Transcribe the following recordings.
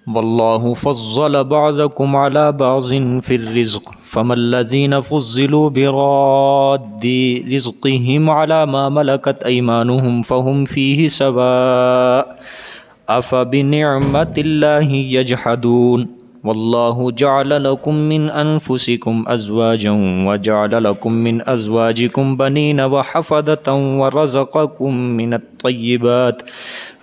واللہ فضل بعضکم علی بعض فی الرزق فما الذین فضلوا براد رزقهم علی ما ملکت ایمانهم فهم فیہ سواء افبنعمت اللہ یجحدون واللہ جعل لکم من انفسکم ازواجا وجعل لکم من ازواجکم بنین وحفدة ورزقکم من الطیبات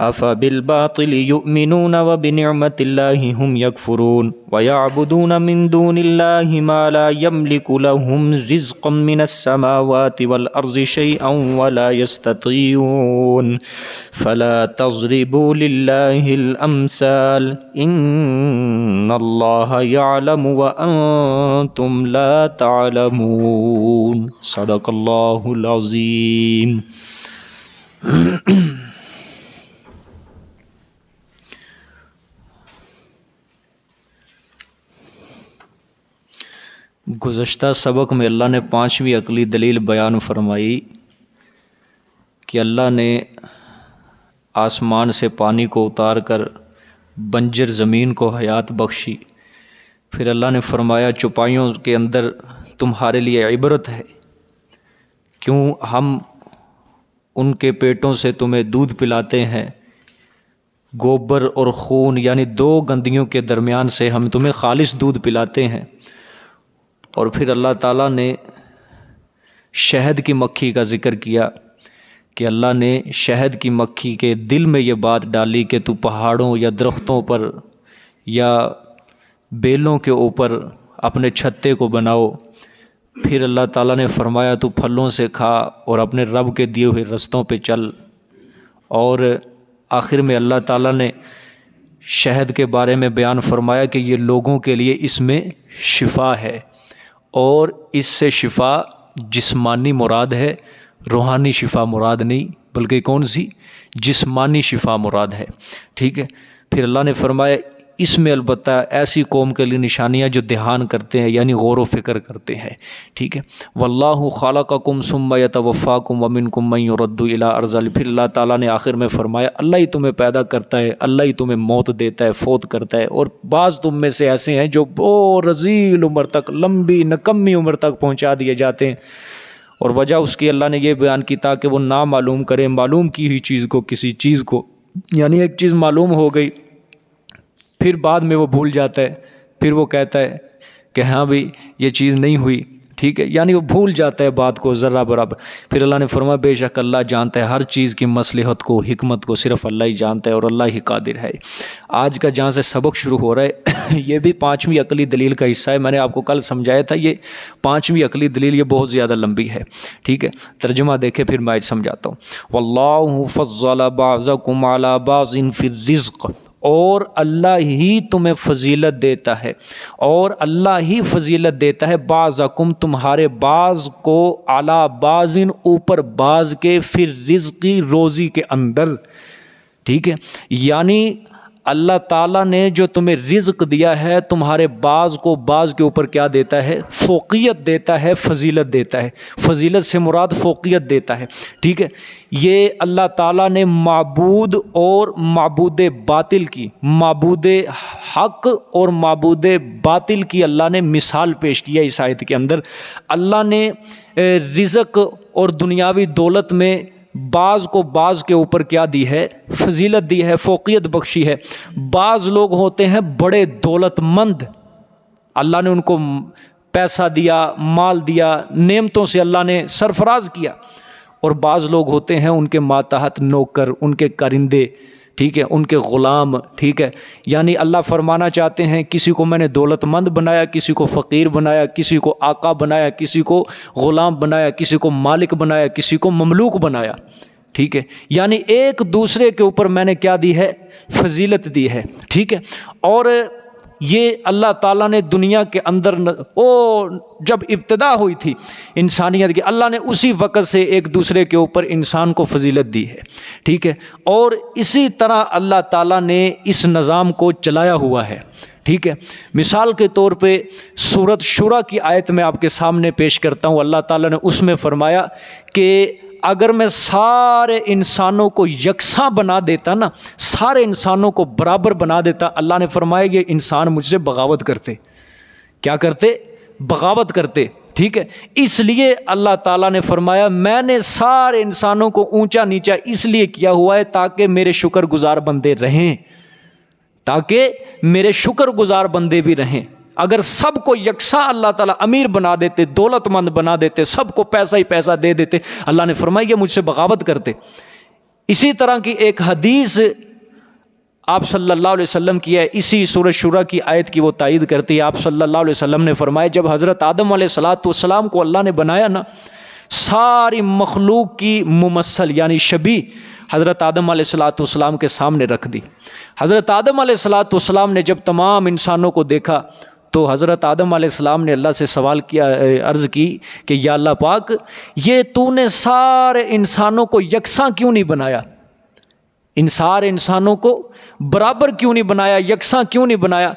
افبالباطل یؤمنون وبنعمت اللہ هم یکفرون ویعبدون من دون اللہ ما لا یملک لهم رزقا من السماوات والارض شیئا ولا یستطیعون فلا تضربوا للہ الامثال ان اللہ یعلم وانتم لا تعلمون صدق اللہ العظیم۔ گزشتہ سبق میں اللہ نے 5ویں عقلی دلیل بیان فرمائی کہ اللہ نے آسمان سے پانی کو اتار کر بنجر زمین کو حیات بخشی۔ پھر اللہ نے فرمایا چوپائیوں کے اندر تمہارے لیے عبرت ہے، کیوں ہم ان کے پیٹوں سے تمہیں دودھ پلاتے ہیں، گوبر اور خون یعنی 2 گندگیوں کے درمیان سے ہم تمہیں خالص دودھ پلاتے ہیں۔ اور پھر اللہ تعالیٰ نے شہد کی مکھی کا ذکر کیا کہ اللہ نے شہد کی مکھی کے دل میں یہ بات ڈالی کہ تو پہاڑوں یا درختوں پر یا بیلوں کے اوپر اپنے چھتے کو بناؤ۔ پھر اللہ تعالیٰ نے فرمایا تو پھلوں سے کھا اور اپنے رب کے دیے ہوئے رستوں پہ چل۔ اور آخر میں اللہ تعالیٰ نے شہد کے بارے میں بیان فرمایا کہ یہ لوگوں کے لیے اس میں شفا ہے، اور اس سے شفا جسمانی مراد ہے، روحانی شفا مراد نہیں، بلکہ کون سی؟ جسمانی شفا مراد ہے، ٹھیک ہے۔ پھر اللہ نے فرمایا اس میں البتہ ایسی قوم کے لیے نشانیاں جو دھیان کرتے ہیں یعنی غور و فکر کرتے ہیں، ٹھیک ہے۔ واللہ خلقکم ثم یتوفاکم ومنکم من یرد الی ارذل۔ پھر اللہ تعالیٰ نے آخر میں فرمایا اللہ ہی تمہیں پیدا کرتا ہے، اللہ ہی تمہیں موت دیتا ہے، فوت کرتا ہے، اور بعض تم میں سے ایسے ہیں جو بہت رذیل عمر تک، لمبی نکمی عمر تک پہنچا دیے جاتے ہیں۔ اور وجہ اس کی اللہ نے یہ بیان کی تاکہ وہ نہ معلوم کرے معلوم کی ہوئی چیز کو، کسی چیز کو، یعنی ایک چیز معلوم ہو گئی پھر بعد میں وہ بھول جاتا ہے، پھر وہ کہتا ہے کہ ہاں بھئی یہ چیز نہیں ہوئی، ٹھیک ہے، یعنی وہ بھول جاتا ہے بات کو ذرہ برابر۔ پھر اللہ نے فرمایا بے شک اللہ جانتا ہے ہر چیز کی مصلحت کو، حکمت کو صرف اللہ ہی جانتا ہے اور اللہ ہی قادر ہے۔ آج کا جہاں سے سبق شروع ہو رہا ہے یہ بھی 5ویں عقلی دلیل کا حصہ ہے۔ میں نے آپ کو کل سمجھایا تھا یہ 5ویں عقلی دلیل یہ بہت زیادہ لمبی ہے، ٹھیک ہے۔ ترجمہ دیکھیں پھر میں سمجھاتا ہوں۔ واللہ فضل بعضکم علی بعض فی الرزق، اور اللہ ہی تمہیں فضیلت دیتا ہے، اور اللہ ہی فضیلت دیتا ہے بعضکم تمہارے بعض کو، علی بعض اوپر بعض کے، فی الرزق روزی کے اندر، ٹھیک ہے۔ یعنی اللہ تعالیٰ نے جو تمہیں رزق دیا ہے تمہارے بعض کو بعض کے اوپر کیا دیتا ہے؟ فوقیت دیتا ہے، فضیلت دیتا ہے۔ فضیلت سے مراد فوقیت دیتا ہے، ٹھیک ہے۔ یہ اللہ تعالیٰ نے معبود اور معبود باطل کی، معبود حق اور معبود باطل کی اللہ نے مثال پیش کیا اس آیت کے اندر۔ اللہ نے رزق اور دنیاوی دولت میں بعض کو بعض کے اوپر کیا دی ہے؟ فضیلت دی ہے، فوقیت بخشی ہے۔ بعض لوگ ہوتے ہیں بڑے دولت مند، اللہ نے ان کو پیسہ دیا، مال دیا، نعمتوں سے اللہ نے سرفراز کیا، اور بعض لوگ ہوتے ہیں ان کے ماتحت نوکر، ان کے کرندے، ٹھیک ہے، ان کے غلام، ٹھیک ہے۔ یعنی اللہ فرمانا چاہتے ہیں کسی کو میں نے دولت مند بنایا، کسی کو فقیر بنایا، کسی کو آقا بنایا، کسی کو غلام بنایا، کسی کو مالک بنایا، کسی کو مملوک بنایا، ٹھیک ہے۔ یعنی ایک دوسرے کے اوپر میں نے کیا دی ہے؟ فضیلت دی ہے، ٹھیک ہے۔ اور یہ اللہ تعالیٰ نے دنیا کے اندر جب ابتدا ہوئی تھی انسانیت کی، اللہ نے اسی وقت سے ایک دوسرے کے اوپر انسان کو فضیلت دی ہے، ٹھیک ہے۔ اور اسی طرح اللہ تعالیٰ نے اس نظام کو چلایا ہوا ہے، ٹھیک ہے۔ مثال کے طور پہ سورۃ شورى کی آیت میں آپ کے سامنے پیش کرتا ہوں۔ اللہ تعالیٰ نے اس میں فرمایا کہ اگر میں سارے انسانوں کو یکساں بنا دیتا نا، سارے انسانوں کو برابر بنا دیتا، اللہ نے فرمایا یہ انسان مجھ سے بغاوت کرتے۔ کیا کرتے؟ بغاوت کرتے، ٹھیک ہے۔ اس لیے اللہ تعالیٰ نے فرمایا میں نے سارے انسانوں کو اونچا نیچا اس لیے کیا ہوا ہے تاکہ میرے شکر گزار بندے رہیں، تاکہ میرے شکر گزار بندے بھی رہیں۔ اگر سب کو یکساں اللہ تعالیٰ امیر بنا دیتے، دولت مند بنا دیتے، سب کو پیسہ ہی پیسہ دے دیتے، اللہ نے فرمایا یہ مجھ سے بغاوت کرتے۔ اسی طرح کی ایک حدیث آپ صلی اللہ علیہ وسلم کی ہے، اسی سورہ شورى کی آیت کی وہ تائید کرتی ہے۔ آپ صلی اللہ علیہ وسلم نے فرمایا جب حضرت آدم علیہ السلام کو اللہ نے بنایا نا، ساری مخلوق کی ممثل یعنی شبیہ حضرت آدم علیہ السلام کے سامنے رکھ دی۔ حضرت آدم علیہ السلام نے جب تمام انسانوں کو دیکھا تو حضرت آدم علیہ السلام نے اللہ سے سوال کیا، عرض کی کہ یا اللہ پاک یہ تو نے سارے انسانوں کو یکساں کیوں نہیں بنایا، ان سارے انسانوں کو برابر کیوں نہیں بنایا، یکساں کیوں نہیں بنایا؟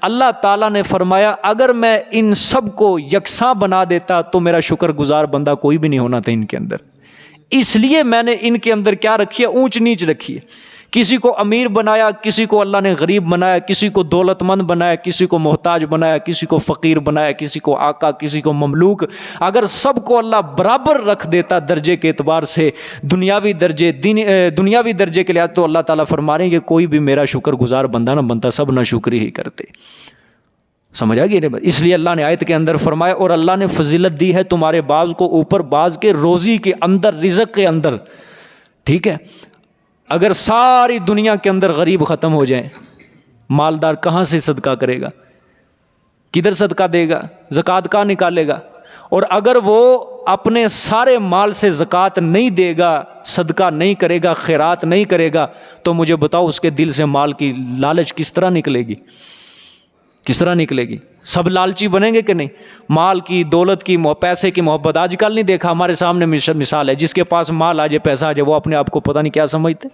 اللہ تعالیٰ نے فرمایا اگر میں ان سب کو یکساں بنا دیتا تو میرا شکر گزار بندہ کوئی بھی نہیں ہونا تھا ان کے اندر، اس لیے میں نے ان کے اندر کیا رکھی ہے؟ اونچ نیچ رکھی ہے۔ کسی کو امیر بنایا، کسی کو اللہ نے غریب بنایا، کسی کو دولت مند بنایا، کسی کو محتاج بنایا، کسی کو فقیر بنایا، کسی کو آقا، کسی کو مملوک۔ اگر سب کو اللہ برابر رکھ دیتا درجے کے اعتبار سے، دنیاوی درجے کے لحاظ، تو اللہ تعالیٰ فرما رہے ہیں کہ کوئی بھی میرا شکر گزار بندہ نہ بنتا، سب نہ شکری ہی کرتے۔ سمجھ آ گئی؟ اس لیے اللہ نے آیت کے اندر فرمایا اور اللہ نے فضیلت دی ہے تمہارے بعض کو اوپر بعض کے، روزی کے اندر، رزق کے اندر، ٹھیک ہے۔ اگر ساری دنیا کے اندر غریب ختم ہو جائیں، مالدار کہاں سے صدقہ کرے گا؟ کدھر صدقہ دے گا؟ زکوٰۃ کہاں نکالے گا؟ اور اگر وہ اپنے سارے مال سے زکوٰۃ نہیں دے گا، صدقہ نہیں کرے گا، خیرات نہیں کرے گا، تو مجھے بتاؤ اس کے دل سے مال کی لالچ کس طرح نکلے گی؟ کس طرح نکلے گی؟ سب لالچی بنیں گے کہ نہیں؟ مال کی، دولت کی، پیسے کی محبت۔ آج کل نہیں دیکھا ہمارے سامنے مثال ہے، جس کے پاس مال آ جائے، پیسہ آ جائے، وہ اپنے آپ کو پتہ نہیں کیا سمجھتے،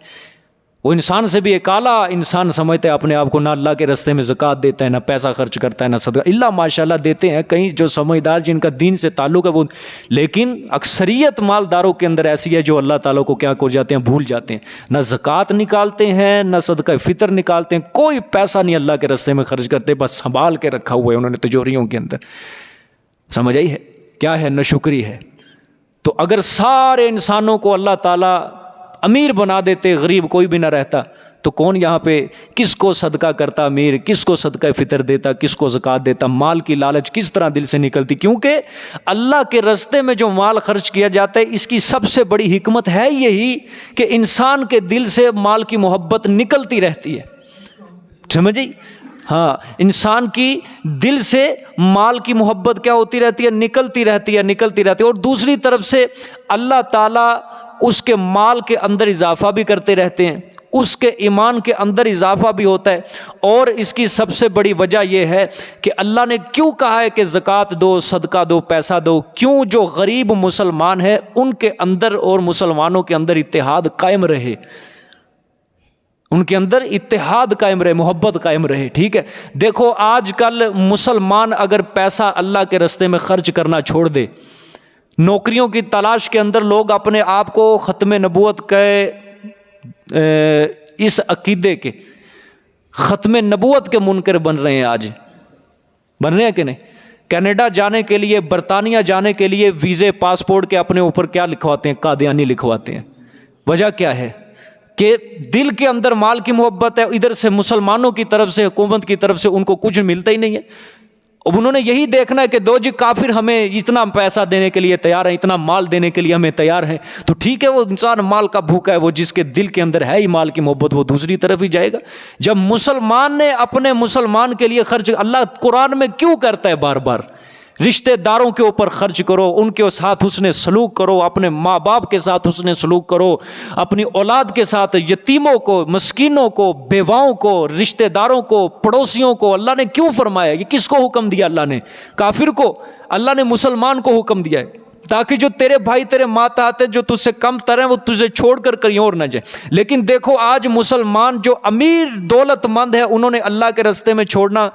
وہ انسان سے بھی ایک اعلیٰ انسان سمجھتے ہیں اپنے آپ کو، نہ اللہ کے راستے میں زکوٰۃ دیتا ہے، نہ پیسہ خرچ کرتا ہے، نہ صدقہ۔ اللہ ماشاءاللہ دیتے ہیں کہیں جو سمجھدار جن کا دین سے تعلق ہے وہ، لیکن اکثریت مالداروں کے اندر ایسی ہے جو اللہ تعالیٰ کو کیا کر جاتے ہیں؟ بھول جاتے ہیں، نہ زکوٰۃ نکالتے ہیں، نہ صدقہ فطر نکالتے ہیں، کوئی پیسہ نہیں اللہ کے راستے میں خرچ کرتے، بس سنبھال کے رکھا ہوا ہے انہوں نے تجوریوں کے اندر۔ سمجھ آئی ہے؟ کیا ہے؟ ناشکری ہے۔ تو اگر سارے انسانوں کو اللہ تعالیٰ امیر بنا دیتے، غریب کوئی بھی نہ رہتا، تو کون یہاں پہ کس کو صدقہ کرتا امیر، کس کو صدقہ فطر دیتا، کس کو زکوٰۃ دیتا؟ مال کی لالچ کس طرح دل سے نکلتی؟ کیونکہ اللہ کے راستے میں جو مال خرچ کیا جاتا ہے، اس کی سب سے بڑی حکمت ہے یہی کہ انسان کے دل سے مال کی محبت نکلتی رہتی ہے۔ سمجھیں؟ ہاں، انسان کی دل سے مال کی محبت کیا ہوتی رہتی ہے؟ نکلتی رہتی ہے، نکلتی رہتی ہے۔ اور دوسری طرف سے اللہ تعالیٰ اس کے مال کے اندر اضافہ بھی کرتے رہتے ہیں، اس کے ایمان کے اندر اضافہ بھی ہوتا ہے۔ اور اس کی سب سے بڑی وجہ یہ ہے کہ اللہ نے کیوں کہا ہے کہ زکوٰۃ دو، صدقہ دو، پیسہ دو؟ کیوں؟ جو غریب مسلمان ہیں ان کے اندر اور مسلمانوں کے اندر اتحاد قائم رہے، ان کے اندر اتحاد قائم رہے، محبت قائم رہے، ٹھیک ہے۔ دیکھو آج کل مسلمان اگر پیسہ اللہ کے راستے میں خرچ کرنا چھوڑ دے، نوکریوں کی تلاش کے اندر لوگ اپنے آپ کو ختم نبوت کے اس عقیدے کے، ختم نبوت کے منکر بن رہے ہیں، آج بن رہے ہیں کہ نہیں؟ کینیڈا جانے کے لیے، برطانیہ جانے کے لیے ویزے، پاسپورٹ کے اپنے اوپر کیا لکھواتے ہیں؟ قادیانی لکھواتے ہیں۔ وجہ کیا ہے؟ کہ دل کے اندر مال کی محبت ہے، ادھر سے مسلمانوں کی طرف سے، حکومت کی طرف سے ان کو کچھ ملتا ہی نہیں ہے۔ اب انہوں نے یہی دیکھنا ہے کہ دو جی کافر ہمیں اتنا پیسہ دینے کے لیے تیار ہیں، اتنا مال دینے کے لیے ہمیں تیار ہیں، تو ٹھیک ہے، وہ انسان مال کا بھوکا ہے، وہ جس کے دل کے اندر ہے ہی مال کی محبت، وہ دوسری طرف ہی جائے گا۔ جب مسلمان نے اپنے مسلمان کے لیے خرچ، اللہ قرآن میں کیوں کرتا ہے بار بار؟ رشتہ داروں کے اوپر خرچ کرو، ان کے ساتھ حسن سلوک کرو، اپنے ماں باپ کے ساتھ حسن سلوک کرو، اپنی اولاد کے ساتھ، یتیموں کو، مسکینوں کو، بیواؤں کو، رشتہ داروں کو، پڑوسیوں کو۔ اللہ نے کیوں فرمایا؟ یہ کس کو حکم دیا اللہ نے؟ کافر کو؟ اللہ نے مسلمان کو حکم دیا ہے، تاکہ جو تیرے بھائی تیرے ماتحت ہیں، جو تجھ سے کم تر ہیں، وہ تجھے چھوڑ کر کہیں اور نہ جائیں۔ لیکن دیکھو آج مسلمان جو امیر دولت مند ہے، انہوں نے اللہ کے راستے میں چھوڑنا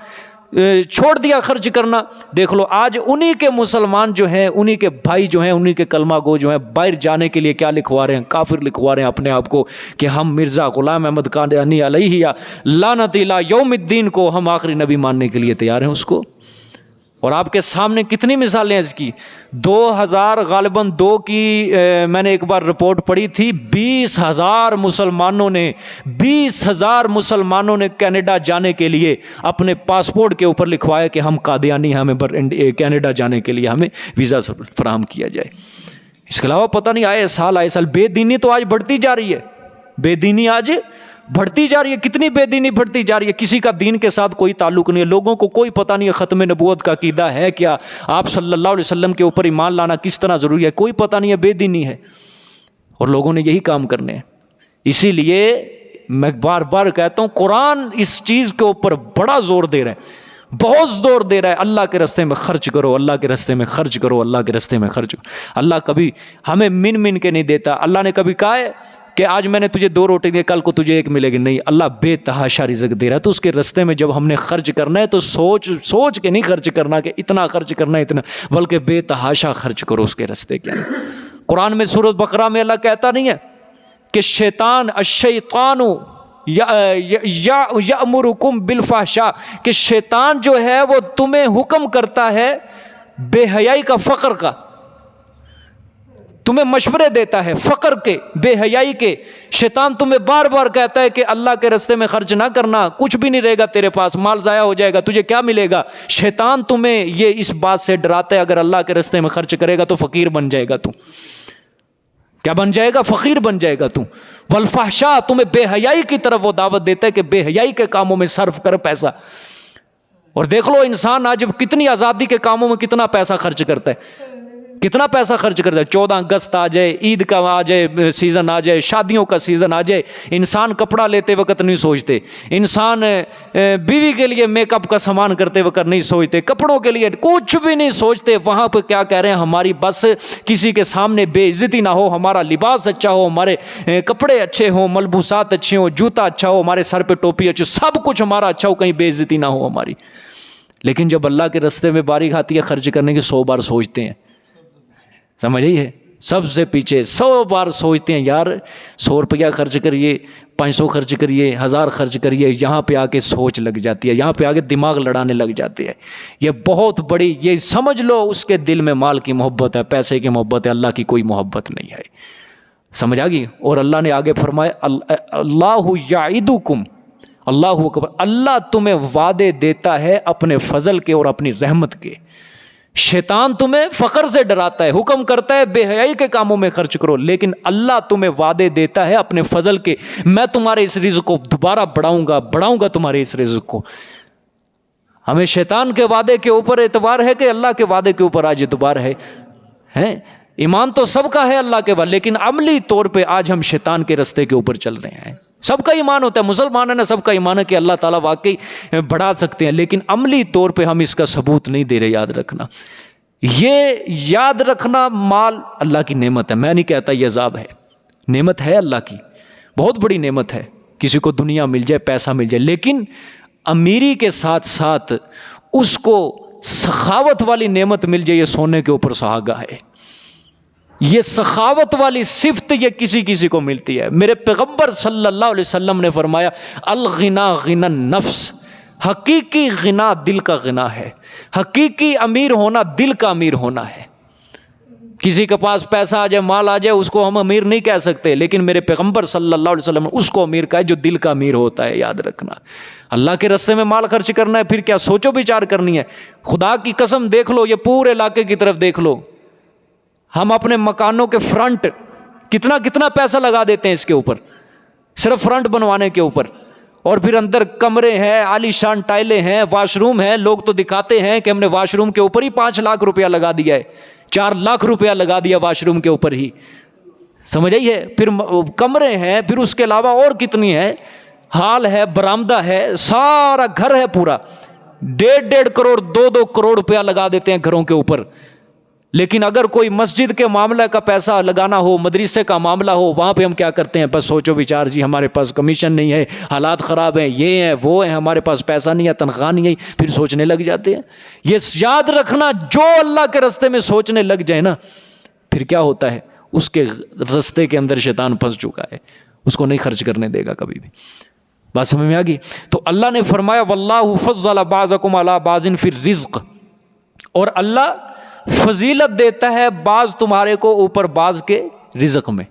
چھوڑ دیا خرچ کرنا. دیکھ لو آج انہی کے مسلمان جو ہیں، انہی کے بھائی جو ہیں، انہی کے کلمہ گو جو ہیں، باہر جانے کے لیے کیا لکھوا رہے ہیں؟ کافر لکھوا رہے ہیں اپنے آپ کو کہ ہم مرزا غلام احمد قادیانی علیہ لعنت الی یوم الدین کو ہم آخری نبی ماننے کے لیے تیار ہیں اس کو. اور آپ کے سامنے کتنی مثالیں ہیں اس کی. 2000 غالباً 2 کی میں نے ایک بار رپورٹ پڑھی تھی، 20,000 مسلمانوں نے کینیڈا جانے کے لیے اپنے پاسپورٹ کے اوپر لکھوایا کہ ہم قادیانی ہیں، ہمیں کینیڈا جانے کے لیے ہمیں ویزا فراہم کیا جائے. اس کے علاوہ پتہ نہیں آئے سال بے دینی تو آج بڑھتی جا رہی ہے. بے دینی آج بڑھتی جا رہی ہے. کتنی بے دینی بڑھتی جا رہی ہے. کسی کا دین کے ساتھ کوئی تعلق نہیں ہے. لوگوں کو کوئی پتہ نہیں ہے ختم نبوت کا عقیدہ ہے کیا، آپ صلی اللہ علیہ وسلم کے اوپر ایمان لانا کس طرح ضروری ہے، کوئی پتہ نہیں ہے. بے دینی ہے اور لوگوں نے یہی کام کرنے ہیں. اسی لیے میں بار بار کہتا ہوں قرآن اس چیز کے اوپر بڑا زور دے رہا ہے، بہت زور دے رہا ہے. اللہ کے راستے میں خرچ کرو، اللہ کے راستے میں خرچ کرو، اللہ کے راستے میں خرچ کرو. اللہ کبھی ہمیں من کے نہیں دیتا. اللہ نے کبھی کہا ہے کہ آج میں نے تجھے 2 روٹی دی، کل کو تجھے 1 ملے گی؟ نہیں. اللہ بے تحاشا رزق دے رہا ہے. تو اس کے راستے میں جب ہم نے خرچ کرنا ہے تو سوچ کے نہیں خرچ کرنا کہ اتنا خرچ کرنا ہے اتنا، بلکہ بے تحاشا خرچ کرو اس کے راستے کے اندر. قرآن میں سورۃ بقرہ میں اللہ کہتا نہیں ہے کہ الشیطان یأمرکم بالفحشاء، کہ شیطان جو ہے وہ تمہیں حکم کرتا ہے بے حیائی کا، فقر کا، تمہیں مشورے دیتا ہے فقر کے، بے حیائی کے. شیطان تمہیں بار بار کہتا ہے کہ اللہ کے راستے میں خرچ نہ کرنا، کچھ بھی نہیں رہے گا تیرے پاس، مال ضائع ہو جائے گا، تجھے کیا ملے گا. شیطان تمہیں یہ اس بات سے ڈراتا ہے اگر اللہ کے راستے میں خرچ کرے گا تو فقیر بن جائے گا تو. کیا بن جائے گا؟ فقیر بن جائے گا تو. والفحشاء، تمہیں بے حیائی کی طرف وہ دعوت دیتا ہے کہ بے حیائی کے کاموں میں صرف کر پیسہ. اور دیکھ لو انسان آج کتنی آزادی کے کاموں میں کتنا پیسہ خرچ کرتا ہے، کتنا پیسہ خرچ کرتا ہے. 14 اگست آ جائے، عید کا آ جائے سیزن آ جائے، شادیوں کا سیزن آ جائے، انسان کپڑا لیتے وقت نہیں سوچتے، انسان بیوی کے لیے میک اپ کا سامان کرتے وقت نہیں سوچتے، کپڑوں کے لیے کچھ بھی نہیں سوچتے. وہاں پہ کیا کہہ رہے ہیں؟ ہماری بس کسی کے سامنے بے عزتی نہ ہو، ہمارا لباس اچھا ہو، ہمارے کپڑے اچھے ہوں، ملبوسات اچھے ہوں، جوتا اچھا ہو، ہمارے سر پہ ٹوپی اچھی، سب کچھ ہمارا اچھا ہو، کہیں بے عزتی نہ ہو ہماری. لیکن جب اللہ کے راستے میں باری آتی ہے خرچ کرنے کی 100 بار سوچتے ہیں. سمجھ رہی ہے؟ سب سے پیچھے 100 بار سوچتے ہیں یار 100 روپیہ خرچ کریے، 500 خرچ کریے، 1000 خرچ کریے. یہاں پہ آ کے سوچ لگ جاتی ہے، یہاں پہ آ کے دماغ لڑانے لگ جاتے ہیں. یہ بہت بڑی، یہ سمجھ لو اس کے دل میں مال کی محبت ہے، پیسے کی محبت ہے، اللہ کی کوئی محبت نہیں ہے. سمجھ آ گئی؟ اور اللہ نے آگے فرمایا اللہ یعدکم، اللہ اکبر، اللہ تمہیں وعدے دیتا ہے اپنے فضل کے اور اپنی رحمت کے. شیطان تمہیں فقر سے ڈراتا ہے، حکم کرتا ہے بے حیائی کے کاموں میں خرچ کرو، لیکن اللہ تمہیں وعدے دیتا ہے اپنے فضل کے، میں تمہارے اس رزق کو دوبارہ بڑھاؤں گا تمہارے اس رزق کو. ہمیں شیطان کے وعدے کے اوپر اعتبار ہے کہ اللہ کے وعدے کے اوپر آج اعتبار ہے؟ ایمان تو سب کا ہے اللہ کے بعد، لیکن عملی طور پہ آج ہم شیطان کے راستے کے اوپر چل رہے ہیں. سب کا ایمان ہوتا ہے، مسلمان ہے نا، سب کا ایمان ہے کہ اللہ تعالیٰ واقعی بڑھا سکتے ہیں، لیکن عملی طور پہ ہم اس کا ثبوت نہیں دے رہے. یاد رکھنا، یہ یاد رکھنا، مال اللہ کی نعمت ہے. میں نہیں کہتا یہ عذاب ہے، نعمت ہے اللہ کی، بہت بڑی نعمت ہے. کسی کو دنیا مل جائے، پیسہ مل جائے، لیکن امیری کے ساتھ ساتھ اس کو سخاوت والی نعمت مل جائے، یہ سونے کے اوپر سہاگا ہے. یہ سخاوت والی صفت یہ کسی کو ملتی ہے. میرے پیغمبر صلی اللہ علیہ وسلم نے فرمایا الغنا غنا النفس، حقیقی غنا دل کا غنا ہے، حقیقی امیر ہونا دل کا امیر ہونا ہے. کسی کے پاس پیسہ آ جائے، مال آ جائے، اس کو ہم امیر نہیں کہہ سکتے، لیکن میرے پیغمبر صلی اللہ علیہ وسلم نے اس کو امیر کہا ہے جو دل کا امیر ہوتا ہے. یاد رکھنا، اللہ کے راستے میں مال خرچ کرنا ہے، پھر کیا سوچو بچار کرنی ہے. خدا کی قسم دیکھ لو، یہ پورے علاقے کی طرف دیکھ لو، ہم اپنے مکانوں کے فرنٹ کتنا پیسہ لگا دیتے ہیں اس کے اوپر، صرف فرنٹ بنوانے کے اوپر، اور پھر اندر کمرے ہیں، عالی شان ٹائلیں ہیں، واش روم ہیں. لوگ تو دکھاتے ہیں کہ ہم نے واش روم کے اوپر ہی 5 لاکھ روپیہ لگا دیا ہے، 4 لاکھ روپیہ لگا دیا واش روم کے اوپر ہی. سمجھ آئی ہے؟ پھر کمرے ہیں، پھر اس کے علاوہ اور کتنی ہے، ہال ہے، برآمدہ ہے، سارا گھر ہے پورا. 1.5 کروڑ 2 کروڑ روپیہ لگا دیتے ہیں گھروں کے اوپر. لیکن اگر کوئی مسجد کے معاملہ کا پیسہ لگانا ہو، مدرسے کا معاملہ ہو، وہاں پہ ہم کیا کرتے ہیں؟ بس سوچو بچار جی ہمارے پاس کمیشن نہیں ہے، حالات خراب ہیں، یہ ہیں وہ ہیں، ہمارے پاس پیسہ نہیں ہے، تنخواہ نہیں ہے، پھر سوچنے لگ جاتے ہیں۔ یہ یاد رکھنا، جو اللہ کے راستے میں سوچنے لگ جائے نا، پھر کیا ہوتا ہے؟ اس کے راستے کے اندر شیطان پھنس چکا ہے، اس کو نہیں خرچ کرنے دے گا کبھی بھی۔ بات سمجھ میں آ گئی؟ تو اللہ نے فرمایا واللہ فضل بعضکم علی بعض فی الرزق، اور اللہ فضیلت دیتا ہے بعض تمہارے کو اوپر بعض کے رزق میں،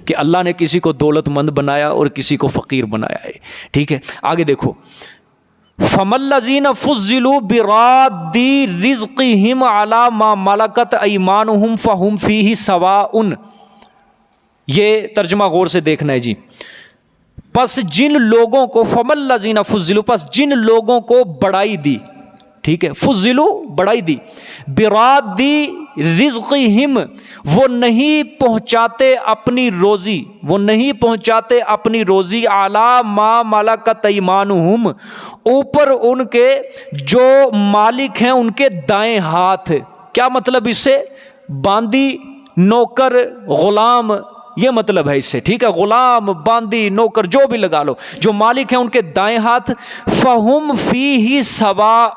کہ اللہ نے کسی کو دولت مند بنایا اور کسی کو فقیر بنایا ہے۔ ٹھیک ہے، آگے دیکھو، فَمَا الَّذِينَ فُضِّلُوا بِرَادِّ رِزْقِهِمْ عَلَى مَا مَلَكَتْ أَيْمَانُهُمْ فَهُمْ فِيهِ سَوَاءٌ۔ یہ ترجمہ غور سے دیکھنا ہے جی۔ پس جن لوگوں کو فَمَا الَّذِينَ فُضِّلُوا، پس جن لوگوں کو بڑائی دی، ٹھیک ہے، فضلو بڑائی دی، برادی رزقہم، وہ نہیں پہنچاتے اپنی روزی، وہ نہیں پہنچاتے اپنی روزی، اعلی ما ملکت ایمانہم، اوپر ان کے جو مالک ہیں ان کے دائیں ہاتھ۔ کیا مطلب اس سے؟ باندی، نوکر، غلام، یہ مطلب ہے اس سے، ٹھیک ہے، غلام، باندی، نوکر، جو بھی لگا لو، جو مالک ہیں ان کے دائیں ہاتھ، فہم فیہ سواء،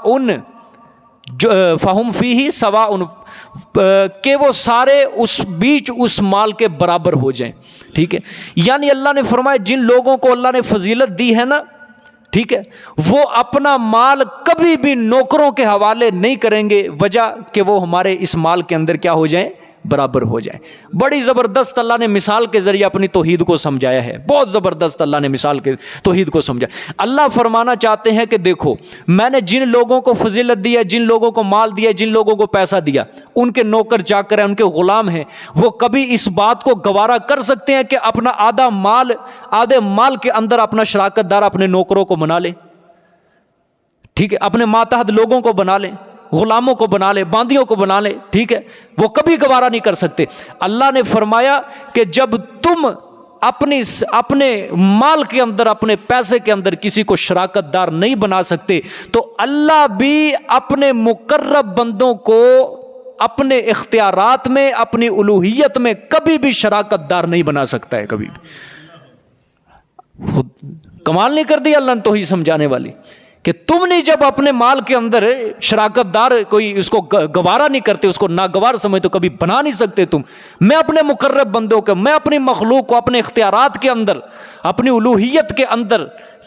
فہم فیہ سواء، کہ وہ سارے اس بیچ اس مال کے برابر ہو جائیں۔ ٹھیک ہے، یعنی اللہ نے فرمایا جن لوگوں کو اللہ نے فضیلت دی ہے نا، ٹھیک ہے، وہ اپنا مال کبھی بھی نوکروں کے حوالے نہیں کریں گے، وجہ کہ وہ ہمارے اس مال کے اندر کیا ہو جائیں؟ برابر ہو جائے۔ بڑی زبردست اللہ نے مثال کے ذریعے اپنی توحید کو سمجھایا ہے، بہت زبردست اللہ نے مثال کے توحید کو سمجھا۔ اللہ فرمانا چاہتے ہیں کہ دیکھو میں نے جن لوگوں کو فضیلت دی ہے، جن لوگوں کو مال دیا، جن لوگوں کو پیسہ دیا، ان کے نوکر چاکر ہیں، ان کے غلام ہیں، وہ کبھی اس بات کو گوارا کر سکتے ہیں کہ اپنا آدھے مال کے اندر اپنا شراکت دار اپنے نوکروں کو بنا لیں؟ ٹھیک ہے، اپنے ماتحت لوگوں کو بنا لیں، غلاموں کو بنا لے، باندیوں کو بنا لے، ٹھیک ہے، وہ کبھی گوارا نہیں کر سکتے۔ اللہ نے فرمایا کہ جب تم اپنے مال کے اندر، اپنے پیسے کے اندر کسی کو شراکت دار نہیں بنا سکتے، تو اللہ بھی اپنے مقرب بندوں کو اپنے اختیارات میں، اپنی الوہیت میں کبھی بھی شراکت دار نہیں بنا سکتا ہے، کبھی بھی۔ خود کمال نہیں کر دی اللہ نے توحید سمجھانے والی، کہ تم نے جب اپنے مال کے اندر شراکت دار کوئی اس کو گوارا نہیں کرتے، اس کو ناگوار سمجھ تو کبھی بنا نہیں سکتے تم۔ میں اپنے مقرب بندوں کو، میں اپنی مخلوق کو اپنے اختیارات کے اندر، اپنی الوہیت کے اندر،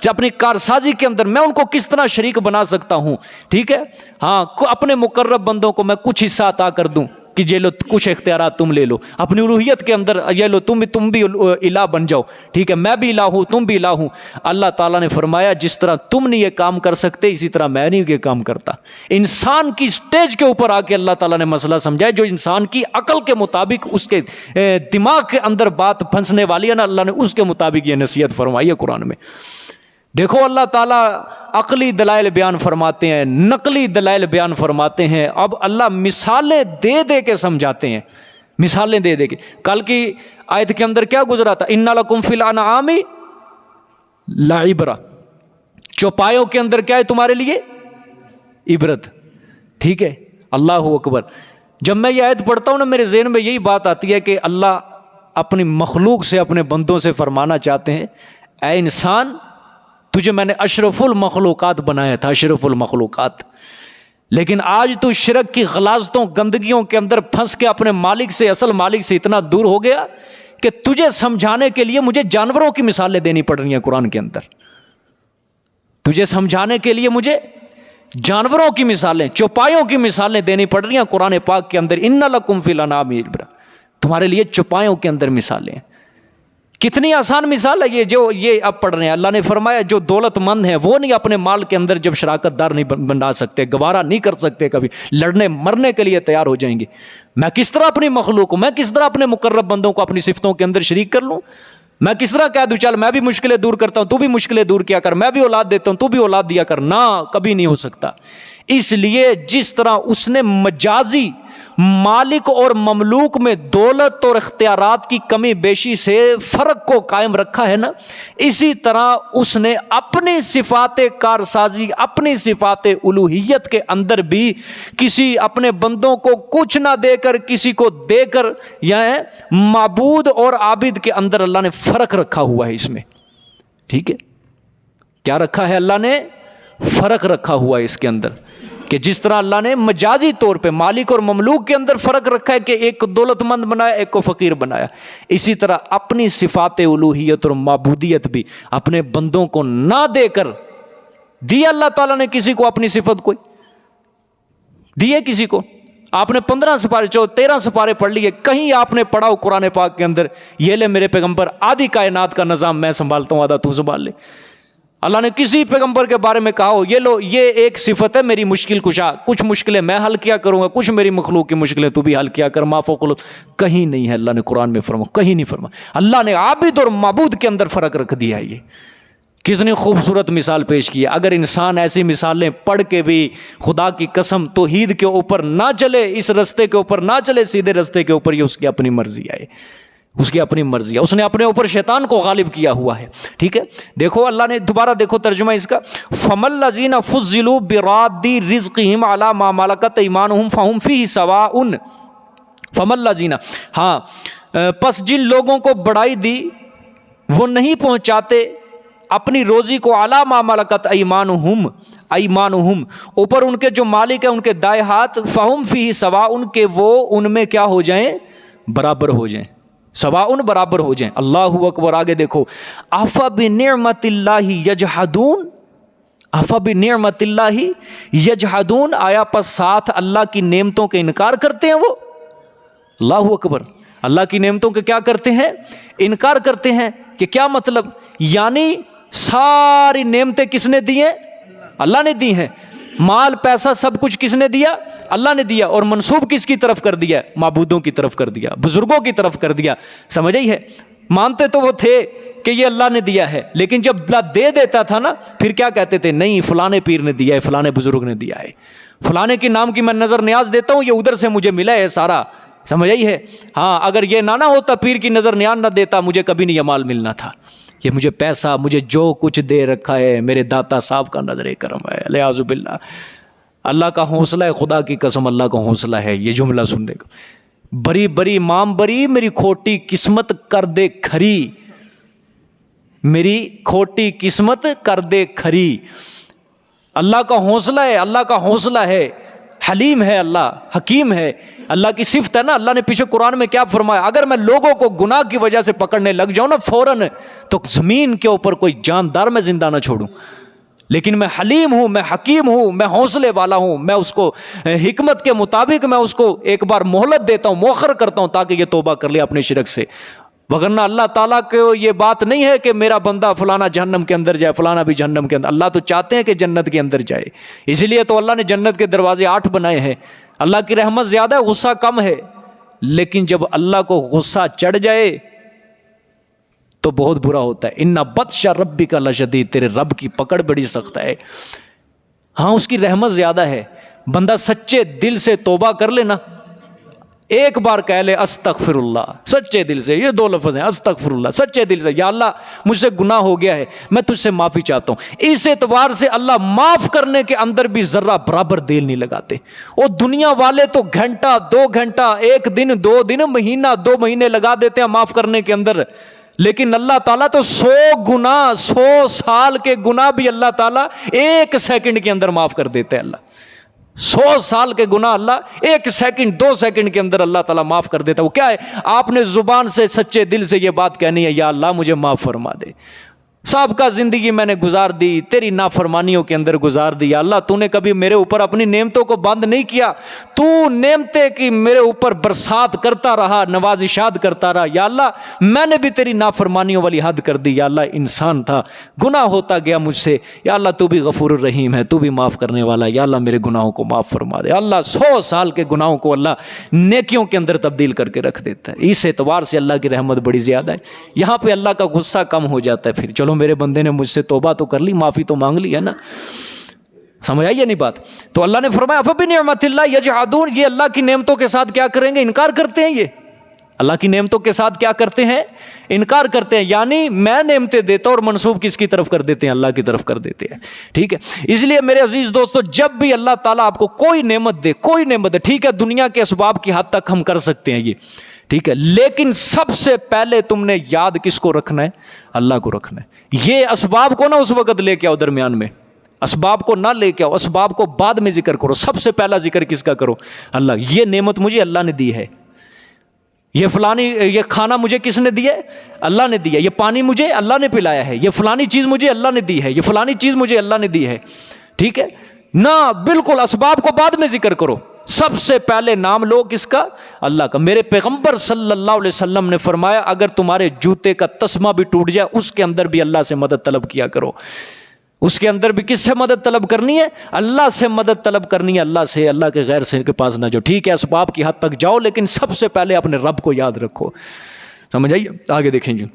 اپنی کارسازی کے اندر میں ان کو کس طرح شریک بنا سکتا ہوں؟ ٹھیک ہے، ہاں، اپنے مقرب بندوں کو میں کچھ حصہ عطا کر دوں کہ یہ لو کچھ اختیارات تم لے لو، اپنی الوہیت کے اندر یہ لو تم بھی الہ بن جاؤ، ٹھیک ہے، میں بھی الہ ہوں، تم بھی الہ ہوں۔ اللہ تعالیٰ نے فرمایا جس طرح تم نہیں یہ کام کر سکتے، اسی طرح میں نہیں یہ کام کرتا۔ انسان کی سٹیج کے اوپر آ کے اللہ تعالیٰ نے مسئلہ سمجھایا، جو انسان کی عقل کے مطابق، اس کے دماغ کے اندر بات پھنسنے والی ہے نا، اللہ نے اس کے مطابق یہ نصیحت فرمائی ہے قرآن میں۔ دیکھو اللہ تعالیٰ عقلی دلائل بیان فرماتے ہیں، نقلی دلائل بیان فرماتے ہیں، اب اللہ مثالیں دے دے کے سمجھاتے ہیں، مثالیں دے دے کے۔ کل کی آیت کے اندر کیا گزرا تھا؟ اِنَّ لَكُمْ فِي الْأَنْعَامِ لَعِبْرَةً، چوپایوں کے اندر کیا ہے تمہارے لیے؟ عبرت، ٹھیک ہے، اللہ اکبر۔ جب میں یہ آیت پڑھتا ہوں نا، میرے ذہن میں یہی بات آتی ہے کہ اللہ اپنی مخلوق سے، اپنے بندوں سے فرمانا چاہتے ہیں، اے انسان، تجھے میں نے اشرف المخلوقات بنایا تھا، اشرف المخلوقات، لیکن آج تو شرک کی غلاظتوں، گندگیوں کے اندر پھنس کے اپنے مالک سے، اصل مالک سے اتنا دور ہو گیا کہ تجھے سمجھانے کے لیے مجھے جانوروں کی مثالیں دینی پڑ رہی ہیں قرآن کے اندر۔ تجھے سمجھانے کے لیے مجھے جانوروں کی مثالیں، چوپایوں کی مثالیں دینی پڑ رہی ہیں قرآن پاک کے اندر۔ اِنَّ لَكُمْ فِي الْأَنْعَامِ عِبْرَةً، تمہارے لیے چوپایوں کے اندر مثالیں ہیں۔ کتنی آسان مثال ہے یہ جو یہ اب پڑھ رہے ہیں۔ اللہ نے فرمایا جو دولت مند ہیں وہ نہیں اپنے مال کے اندر جب شراکت دار نہیں بنا سکتے، گوارا نہیں کر سکتے، کبھی لڑنے مرنے کے لیے تیار ہو جائیں گے، میں کس طرح اپنی مخلوق کو، میں کس طرح اپنے مقرب بندوں کو اپنی صفتوں کے اندر شریک کر لوں؟ میں کس طرح کہہ دوں چل میں بھی مشکلیں دور کرتا ہوں، تو بھی مشکلیں دور کیا کر، میں بھی اولاد دیتا ہوں، تو بھی اولاد دیا کر، نہ، کبھی نہیں ہو سکتا۔ اس لیے جس طرح اس نے مجازی مالک اور مملوک میں دولت اور اختیارات کی کمی بیشی سے فرق کو قائم رکھا ہے نا، اسی طرح اس نے اپنی صفات کارسازی، اپنی صفات الوہیت کے اندر بھی کسی اپنے بندوں کو کچھ نہ دے کر، کسی کو دے کر، یعنی معبود اور عابد کے اندر اللہ نے فرق رکھا ہوا ہے اس میں. ٹھیک ہے، کیا رکھا ہے اللہ نے؟ فرق رکھا ہوا ہے اس کے اندر، کہ جس طرح اللہ نے مجازی طور پہ مالک اور مملوک کے اندر فرق رکھا ہے کہ ایک کو دولت مند بنایا، ایک کو فقیر بنایا، اسی طرح اپنی صفات الوہیت اور معبودیت بھی اپنے بندوں کو نہ دے کر دی اللہ تعالیٰ نے کسی کو اپنی صفت کوئی دی ہے کسی کو. آپ نے 15 سپارے 13 سپارے پڑھ لیے، کہیں آپ نے پڑھا ہو قرآن پاک کے اندر یہ لے میرے پیغمبر آدھی کائنات کا نظام میں سنبھالتا ہوں، آدھا تو سنبھال لے. اللہ نے کسی پیغمبر کے بارے میں کہا ہو یہ لو یہ ایک صفت ہے میری مشکل کشا، کچھ مشکلیں میں حل کیا کروں گا، کچھ میری مخلوق کی مشکلیں تو بھی حل کیا کر، ما فوق الارض. کہیں نہیں ہے اللہ نے قرآن میں فرمایا، کہیں نہیں فرمایا. اللہ نے عابد اور معبود کے اندر فرق رکھ دیا ہے. یہ کتنی خوبصورت مثال پیش کی ہے. اگر انسان ایسی مثالیں پڑھ کے بھی خدا کی قسم توحید کے اوپر نہ چلے، اس رستے کے اوپر نہ چلے، سیدھے رستے کے اوپر، یہ اس کی اپنی مرضی ہے، اس کی اپنی مرضی ہے. اس نے اپنے اوپر شیطان کو غالب کیا ہوا ہے. ٹھیک ہے، دیکھو اللہ نے دوبارہ دیکھو ترجمہ اس کا، فَمَا الَّذِينَ فُضِّلُوا بِرَادِّ رِزْقِهِمْ عَلَىٰ مَا مَلَكَتْ أَيْمَانُهُمْ فَهُمْ فِيهِ سَوَاءٌ. فَمَا الَّذِينَ، ہاں پس جن لوگوں کو بڑائی دی وہ نہیں پہنچاتے اپنی روزی کو عَلَىٰ مَا مَلَكَتْ أَيْمَانُهُمْ، اوپر ان کے جو مالک ہیں ان کے دائیں ہاتھ، فَهُمْ فِيهِ سَوَاءٌ، کہ وہ ان میں کیا ہو جائیں؟ برابر ہو جائیں، سواء برابر ہو جائیں. اللہ اکبر. آگے دیکھو، أَفَبِنِعْمَةِ اللَّهِ يَجْحَدُونَ، أَفَبِنِعْمَةِ اللَّهِ يَجْحَدُونَ، آیا پس ساتھ اللہ کی نعمتوں کے انکار کرتے ہیں وہ؟ اللہ اکبر. اللہ کی نعمتوں کے کیا کرتے ہیں؟ انکار کرتے ہیں. کہ کیا مطلب؟ یعنی ساری نعمتیں کس نے دی ہیں؟ اللہ نے دی ہیں. مال پیسہ سب کچھ کس نے دیا؟ اللہ نے دیا. اور منسوب کس کی طرف کر دیا؟ معبودوں کی طرف کر دیا، بزرگوں کی طرف کر دیا. سمجھ آئی ہے؟ مانتے تو وہ تھے کہ یہ اللہ نے دیا ہے، لیکن جب اللہ دے دیتا تھا نا، پھر کیا کہتے تھے؟ نہیں فلانے پیر نے دیا ہے، فلانے بزرگ نے دیا ہے، فلانے کے نام کی میں نظر نیاز دیتا ہوں، یہ ادھر سے مجھے ملا ہے سارا. سمجھ آئی ہے؟ ہاں، اگر یہ نہ ہوتا، پیر کی نظر نیاز نہ دیتا، مجھے کبھی نہیں یہ مال ملنا تھا. یہ مجھے پیسہ، مجھے جو کچھ دے رکھا ہے میرے داتا صاحب کا نظر کرم ہے. الیاذ باللہ. اللہ کا حوصلہ ہے، خدا کی قسم اللہ کا حوصلہ ہے یہ جملہ سننے کا. بری بری مام بری، میری کھوٹی قسمت کر دے کھری، میری کھوٹی قسمت کر دے کھری. اللہ کا حوصلہ ہے، اللہ کا حوصلہ ہے. حلیم ہے اللہ، حکیم ہے. اللہ کی صفت ہے نا. اللہ نے پیچھے قرآن میں کیا فرمایا؟ اگر میں لوگوں کو گناہ کی وجہ سے پکڑنے لگ جاؤں نا فوراً، تو زمین کے اوپر کوئی جاندار میں زندہ نہ چھوڑوں. لیکن میں حلیم ہوں، میں حکیم ہوں، میں حوصلے والا ہوں. میں اس کو حکمت کے مطابق میں اس کو ایک بار مہلت دیتا ہوں، مؤخر کرتا ہوں تاکہ یہ توبہ کر لے اپنے شرک سے. وگرنہ اللہ تعالیٰ کو یہ بات نہیں ہے کہ میرا بندہ فلانا جہنم کے اندر جائے، فلانا بھی جہنم کے اندر. اللہ تو چاہتے ہیں کہ جنت کے اندر جائے. اسی لیے تو اللہ نے جنت کے دروازے 8 بنائے ہیں. اللہ کی رحمت زیادہ ہے، غصہ کم ہے. لیکن جب اللہ کو غصہ چڑھ جائے تو بہت برا ہوتا ہے. ان بطش ربک لشدید، تیرے رب کی پکڑ بڑی سخت ہے. ہاں اس کی رحمت زیادہ ہے. بندہ سچے دل سے توبہ کر لینا، ایک بار کہہ لے استغفر اللہ سچے دل سے، یہ 2 لفظ ہیں، استغفر اللہ سچے دل سے، یا اللہ مجھ سے گناہ ہو گیا ہے، میں تجھ سے معافی چاہتا ہوں. اس اعتبار سے اللہ معاف کرنے کے اندر بھی ذرہ برابر دیر نہیں لگاتے. وہ دنیا والے تو گھنٹہ 2 گھنٹہ، 1 دن 2 دن، مہینہ 2 مہینے لگا دیتے ہیں معاف کرنے کے اندر. لیکن اللہ تعالیٰ تو 100 گناہ، 100 سال کے گناہ بھی اللہ تعالیٰ 1 سیکنڈ کے اندر معاف کر دیتے ہیں. اللہ 100 سال کے گناہ اللہ 1 سیکنڈ 2 سیکنڈ کے اندر اللہ تعالیٰ معاف کر دیتا ہے. وہ کیا ہے؟ آپ نے زبان سے سچے دل سے یہ بات کہنی ہے، یا اللہ مجھے معاف فرما دے، سابقہ زندگی میں نے گزار دی تیری نافرمانیوں کے اندر گزار دی. یا اللہ تو نے کبھی میرے اوپر اپنی نعمتوں کو بند نہیں کیا، تو نعمتیں کی میرے اوپر برسات کرتا رہا، نوازشات کرتا رہا. یا اللہ میں نے بھی تیری نافرمانیوں والی حد کر دی. یا اللہ انسان تھا، گناہ ہوتا گیا مجھ سے. یا اللہ تو بھی غفور الرحیم ہے، تو بھی معاف کرنے والا. یا اللہ میرے گناہوں کو معاف فرما دے. اللہ 100 سال کے گناہوں کو اللہ نیکیوں کے اندر تبدیل کر کے رکھ دیتا ہے. اس اعتبار سے اللہ کی رحمت بڑی زیادہ ہے. یہاں پہ اللہ کا غصہ کم ہو جاتا ہے. پھر چلو میرے بندے نے مجھ سے توبہ تو کر لی، معافی تو مانگ لی ہے نا. سمجھ آئی نہیں بات؟ تو اللہ نے فرمایا فَبِنِعْمَتِ اللَّهِ يَجْحَدُونَ، یہ اللہ کی نعمتوں کے ساتھ کیا کریں گے؟ انکار کرتے ہیں. یہ اللہ کی نعمتوں کے ساتھ کیا کرتے ہیں؟ انکار کرتے ہیں. یعنی میں نعمتیں دیتا ہوں اور منسوب کس کی طرف کر دیتے ہیں؟ اللہ کی طرف کر دیتے ہیں. ٹھیک ہے، اس لیے میرے عزیز دوستو، جب بھی اللہ تعالیٰ آپ کو کوئی نعمت دے، کوئی نعمت دے، ٹھیک ہے، دنیا کے اسباب کی حد تک ہم کر سکتے ہیں یہ، ٹھیک ہے، لیکن سب سے پہلے تم نے یاد کس کو رکھنا ہے؟ اللہ کو رکھنا ہے. یہ اسباب کو نہ اس وقت لے کے آؤ درمیان میں، اسباب کو نہ لے کے آؤ، اسباب کو بعد میں ذکر کرو. سب سے پہلا ذکر کس کا کرو؟ اللہ. یہ نعمت مجھے اللہ نے دی ہے، یہ فلانی، یہ کھانا مجھے کس نے دیا ہے؟ اللہ نے دیا. یہ پانی مجھے اللہ نے پلایا ہے. یہ فلانی چیز مجھے اللہ نے دی ہے. یہ فلانی چیز مجھے اللہ نے دی ہے. ٹھیک ہے نہ، بالکل اسباب کو بعد میں ذکر کرو. سب سے پہلے نام لو کس کا؟ اللہ کا. میرے پیغمبر صلی اللہ علیہ وسلم نے فرمایا اگر تمہارے جوتے کا تسمہ بھی ٹوٹ جائے اس کے اندر بھی اللہ سے مدد طلب کیا کرو. اس کے اندر بھی کس سے مدد طلب کرنی ہے؟ اللہ سے مدد طلب کرنی ہے. اللہ سے، اللہ کے غیر سے کے پاس نہ جاؤ. ٹھیک ہے، اسباب کی حد تک جاؤ لیکن سب سے پہلے اپنے رب کو یاد رکھو. سمجھ آئیے؟ آگے دیکھیں گے.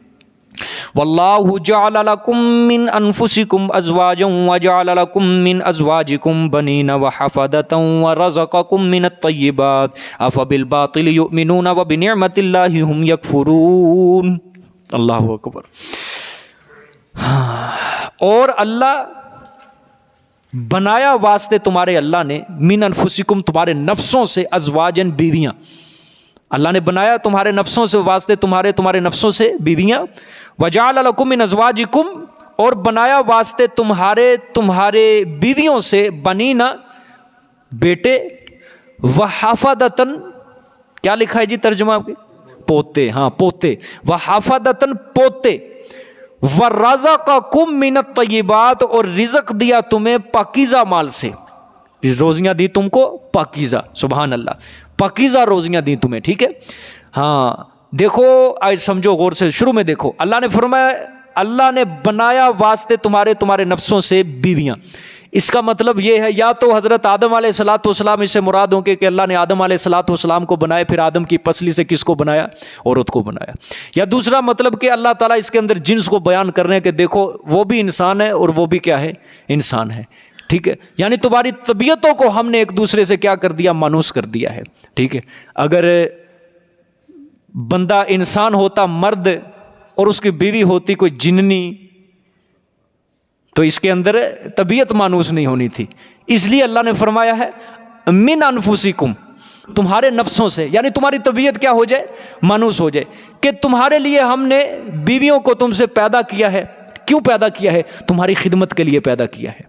واللہ جعل لکم من انفسکم ازواجا وجعل لکم من ازواجکم بنین وحفدۃ ورزقکم من الطیبات افبالباطل یؤمنون وبنعمت اللہ ہم یکفرون. اللہ اکبر. اور اللہ بنایا واسطے تمہارے، اللہ نے من انفسکم تمہارے نفسوں سے، ازواجن بیویاں، اللہ نے بنایا تمہارے نفسوں سے واسطے تمہارے نفسوں سے بیویاں. وجعل لکم من ازواجکم، اور بنایا واسطے تمہارے بیویوں سے، بنینا بیٹے، وحفدتن، کیا لکھا ہے جی ترجمہ آپ کے؟ پوتے. ہاں پوتے. وحفدتن پوتے. وَرَزَقَكُم مِّنَ الطَّيِّبَاتِ، اور رزق دیا تمہیں پاکیزہ مال سے. روزیاں دی تم کو پاکیزہ، سبحان اللہ، پاکیزہ روزیاں دی تمہیں. ٹھیک ہے ہاں. دیکھو آج سمجھو غور سے، شروع میں دیکھو اللہ نے فرمایا اللہ نے بنایا واسطے تمہارے نفسوں سے بیویاں. اس کا مطلب یہ ہے یا تو حضرت آدم علیہ الصلوۃ والسلام اس سے مراد ہوں کہ اللہ نے آدم علیہ الصلوۃ والسلام کو بنائے، پھر آدم کی پسلی سے کس کو بنایا؟ عورت کو بنایا. یا دوسرا مطلب کہ اللہ تعالیٰ اس کے اندر جنس کو بیان کر رہے ہیں کہ دیکھو وہ بھی انسان ہے اور وہ بھی کیا ہے؟ انسان ہے. ٹھیک ہے، یعنی تمہاری طبیعتوں کو ہم نے ایک دوسرے سے کیا کر دیا؟ مانوس کر دیا ہے. ٹھیک ہے، اگر بندہ انسان ہوتا مرد اور اس کی بیوی ہوتی کوئی جننی تو اس کے اندر طبیعت مانوس نہیں ہونی تھی. اس لیے اللہ نے فرمایا ہے من انفسکم، تمہارے نفسوں سے، یعنی تمہاری طبیعت کیا ہو جائے؟ مانوس ہو جائے. کہ تمہارے لیے ہم نے بیویوں کو تم سے پیدا کیا ہے. کیوں پیدا کیا ہے؟ تمہاری خدمت کے لیے پیدا کیا ہے.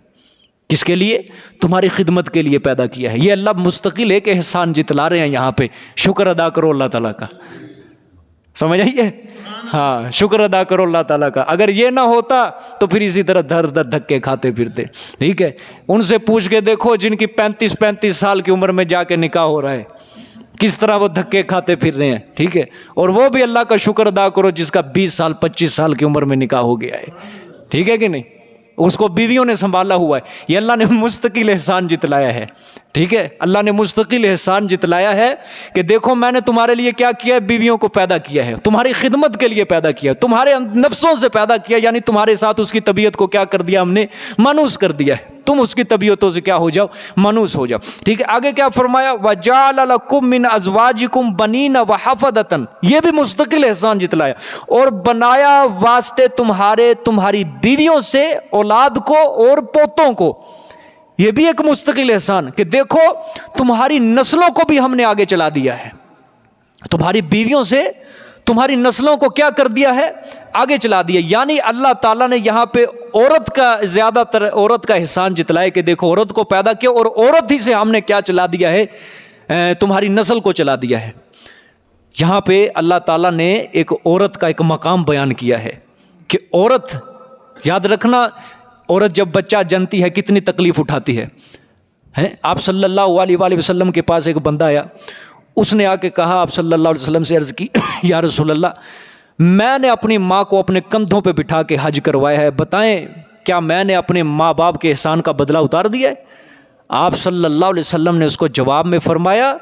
کس کے لیے؟ تمہاری خدمت کے لیے پیدا کیا ہے. یہ اللہ مستقل ایک احسان جتلا رہے ہیں یہاں پہ. شکر ادا کرو اللہ تعالیٰ کا. سمجھ آئیے؟ ہاں، شکر ادا کرو اللہ تعالیٰ کا. اگر یہ نہ ہوتا تو پھر اسی طرح دھر دھر دھکے کھاتے پھرتے. ٹھیک ہے، ان سے پوچھ کے دیکھو جن کی 35 سال کی عمر میں جا کے نکاح ہو رہا ہے، کس طرح وہ دھکے کھاتے پھر رہے ہیں. ٹھیک ہے، اور وہ بھی اللہ کا شکر ادا کرو جس کا 20 سال 25 سال کی عمر میں نکاح ہو گیا ہے. ٹھیک ہے کہ نہیں؟ اس کو بیویوں نے سنبھالا ہوا ہے. یہ اللہ نے مستقل احسان جتلایا ہے. ٹھیک ہے، اللہ نے مستقل احسان جتلایا ہے کہ دیکھو میں نے تمہارے لیے کیا کیا ہے؟ بیویوں کو پیدا کیا ہے، تمہاری خدمت کے لیے پیدا کیا، تمہارے نفسوں سے پیدا کیا، یعنی تمہارے ساتھ اس کی طبیعت کو کیا کر دیا؟ ہم نے مانوس کر دیا ہے. تم اس کی طبیعتوں سے کیا ہو جاؤ؟ مانوس ہو جاؤ. ٹھیک ہے، آگے کیا فرمایا؟ وَجَعَلَ لَكُم مِّنْ أَزْوَاجِكُمْ بَنِينَ وَحَفَدَةً، یہ بھی مستقل احسان جتلایا. اور بنایا واسطے تمہاری بیویوں سے اولاد کو اور پوتوں کو. یہ بھی ایک مستقل احسان کہ دیکھو تمہاری نسلوں کو بھی ہم نے آگے چلا دیا ہے. تمہاری بیویوں سے تمہاری نسلوں کو کیا کر دیا ہے؟ آگے چلا دیا. یعنی اللہ تعالیٰ نے یہاں پہ عورت کا زیادہ تر عورت کا احسان جتلایا کہ دیکھو عورت کو پیدا کیا اور عورت ہی سے ہم نے کیا چلا دیا ہے؟ تمہاری نسل کو چلا دیا ہے. یہاں پہ اللہ تعالیٰ نے ایک عورت کا ایک مقام بیان کیا ہے کہ عورت، یاد رکھنا، عورت جب بچہ جنتی ہے کتنی تکلیف اٹھاتی ہے. آپ صلی اللہ علیہ وآلہ وسلم کے پاس ایک بندہ آیا، اس نے آ کے کہا آپ صلی اللہ علیہ وسلم سے عرض کی یا رسول اللہ میں نے اپنی ماں کو اپنے کندھوں پہ بٹھا کے حج کروایا ہے، بتائیں کیا میں نے اپنے ماں باپ کے احسان کا بدلہ اتار دیا ہے؟ آپ صلی اللہ علیہ وسلم نے اس کو جواب میں فرمایا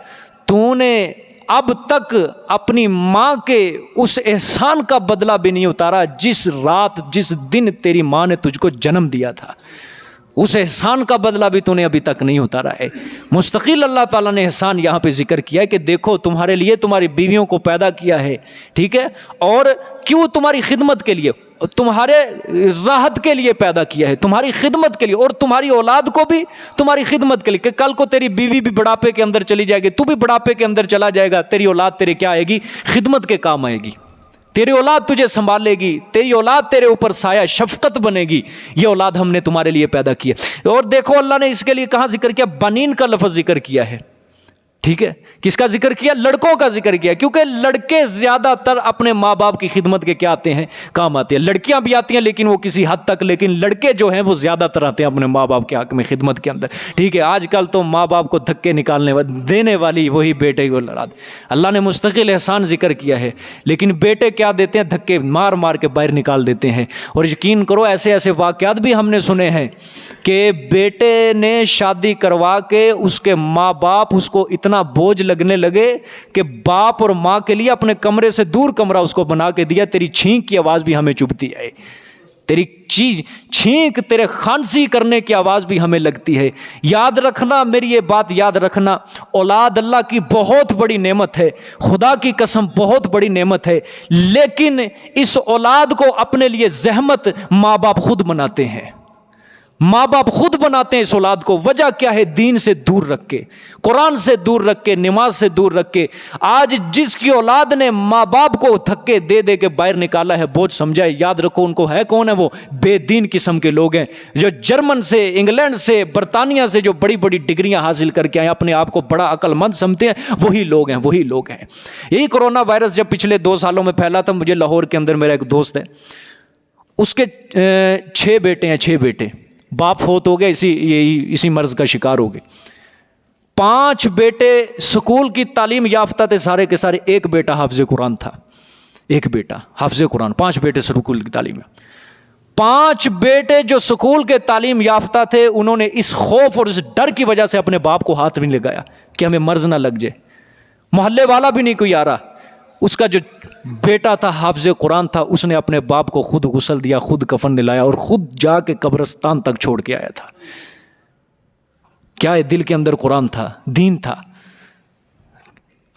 تو نے اب تک اپنی ماں کے اس احسان کا بدلہ بھی نہیں اتارا جس رات جس دن تیری ماں نے تجھ کو جنم دیا تھا. اس احسان کا بدلہ بھی تو نے ابھی تک نہیں اتارا ہے۔ مستقل اللہ تعالیٰ نے احسان یہاں پہ ذکر کیا ہے کہ دیکھو تمہارے لیے تمہاری بیویوں کو پیدا کیا ہے، ٹھیک ہے، اور کیوں؟ تمہاری خدمت کے لیے، تمہارے راحت کے لیے پیدا کیا ہے، تمہاری خدمت کے لیے، اور تمہاری اولاد کو بھی تمہاری خدمت کے لیے، کہ کل کو تیری بیوی بھی بڑھاپے کے اندر چلی جائے گی، تو بھی بڑھاپے کے اندر چلا جائے گا، تیری اولاد تیرے کیا آئے گی؟ خدمت کے کام آئے گی، تیری اولاد تجھے سنبھالے گی، تیری اولاد تیرے اوپر سایہ شفقت بنے گی، یہ اولاد ہم نے تمہارے لیے پیدا کی ہے۔ اور دیکھو اللہ نے اس کے لیے کہاں ذکر کیا؟ بنین کا لفظ ذکر کیا ہے، ٹھیک ہے، کس کا ذکر کیا؟ لڑکوں کا ذکر کیا، کیونکہ لڑکے زیادہ تر اپنے ماں باپ کی خدمت کے کیا آتے ہیں؟ کام آتے ہیں۔ لڑکیاں بھی آتی ہیں لیکن وہ کسی حد تک، لیکن لڑکے جو ہیں وہ زیادہ تر آتے ہیں اپنے ماں باپ کے حق میں خدمت کے اندر، ٹھیک ہے۔ آج کل تو ماں باپ کو دھکے نکالنے دینے والی وہی بیٹے کو اولاد۔ اللہ نے مستقل احسان ذکر کیا ہے، لیکن بیٹے کیا دیتے ہیں؟ دھکے مار مار کے باہر نکال دیتے ہیں۔ اور یقین کرو ایسے ایسے واقعات بھی ہم نے سنے ہیں کہ بیٹے نے شادی کروا کے اس کے ماں باپ اس کو اتنا بوجھ لگنے لگے کہ باپ اور ماں کے لیے اپنے کمرے سے دور کمرہ اس کو بنا کے دیا، تیری چھینک کی آواز بھی ہمیں چبھتی ہے، تیری چھینک، تیرے کھانسی کرنے کی آواز بھی ہمیں لگتی ہے۔ یاد رکھنا، میری یہ بات یاد رکھنا، اولاد اللہ کی بہت بڑی نعمت ہے، خدا کی قسم بہت بڑی نعمت ہے، لیکن اس اولاد کو اپنے لیے زحمت ماں باپ خود بناتے ہیں، ماں باپ خود بناتے ہیں اس اولاد کو۔ وجہ کیا ہے؟ دین سے دور رکھ کے، قرآن سے دور رکھ کے، نماز سے دور رکھ کے۔ آج جس کی اولاد نے ماں باپ کو دھکے دے دے کے باہر نکالا ہے، بوجھ سمجھا ہے، یاد رکھو ان کو ہے کون ہے؟ وہ بے دین قسم کے لوگ ہیں جو جرمن سے، انگلینڈ سے، برطانیہ سے جو بڑی بڑی ڈگریاں حاصل کر کے آئے، اپنے آپ کو بڑا عقل مند سمجھتے ہیں، وہی لوگ ہیں، وہی لوگ ہیں۔ یہی کرونا وائرس جب پچھلے 2 سالوں میں پھیلا تھا، مجھے لاہور کے اندر میرا ایک دوست ہے، اس کے 6 بیٹے ہیں، 6 بیٹے، باپ فوت ہو گئے، اسی مرض کا شکار ہو گئے۔ 5 بیٹے سکول کی تعلیم یافتہ تھے سارے کے سارے، ایک بیٹا حافظ قرآن تھا، ایک بیٹا حافظ قرآن، 5 بیٹے سکول کی تعلیم یافتہ۔ 5 بیٹے جو سکول کے تعلیم یافتہ تھے، انہوں نے اس خوف اور اس ڈر کی وجہ سے اپنے باپ کو ہاتھ نہیں لگایا کہ ہمیں مرض نہ لگ جائے۔ محلے والا بھی نہیں کوئی آ رہا۔ اس کا جو بیٹا تھا حافظ قرآن تھا، اس نے اپنے باپ کو خود غسل دیا، خود کفن دلایا اور خود جا کے قبرستان تک چھوڑ کے آیا تھا۔ کیا ہے؟ دل کے اندر قرآن تھا، دین تھا،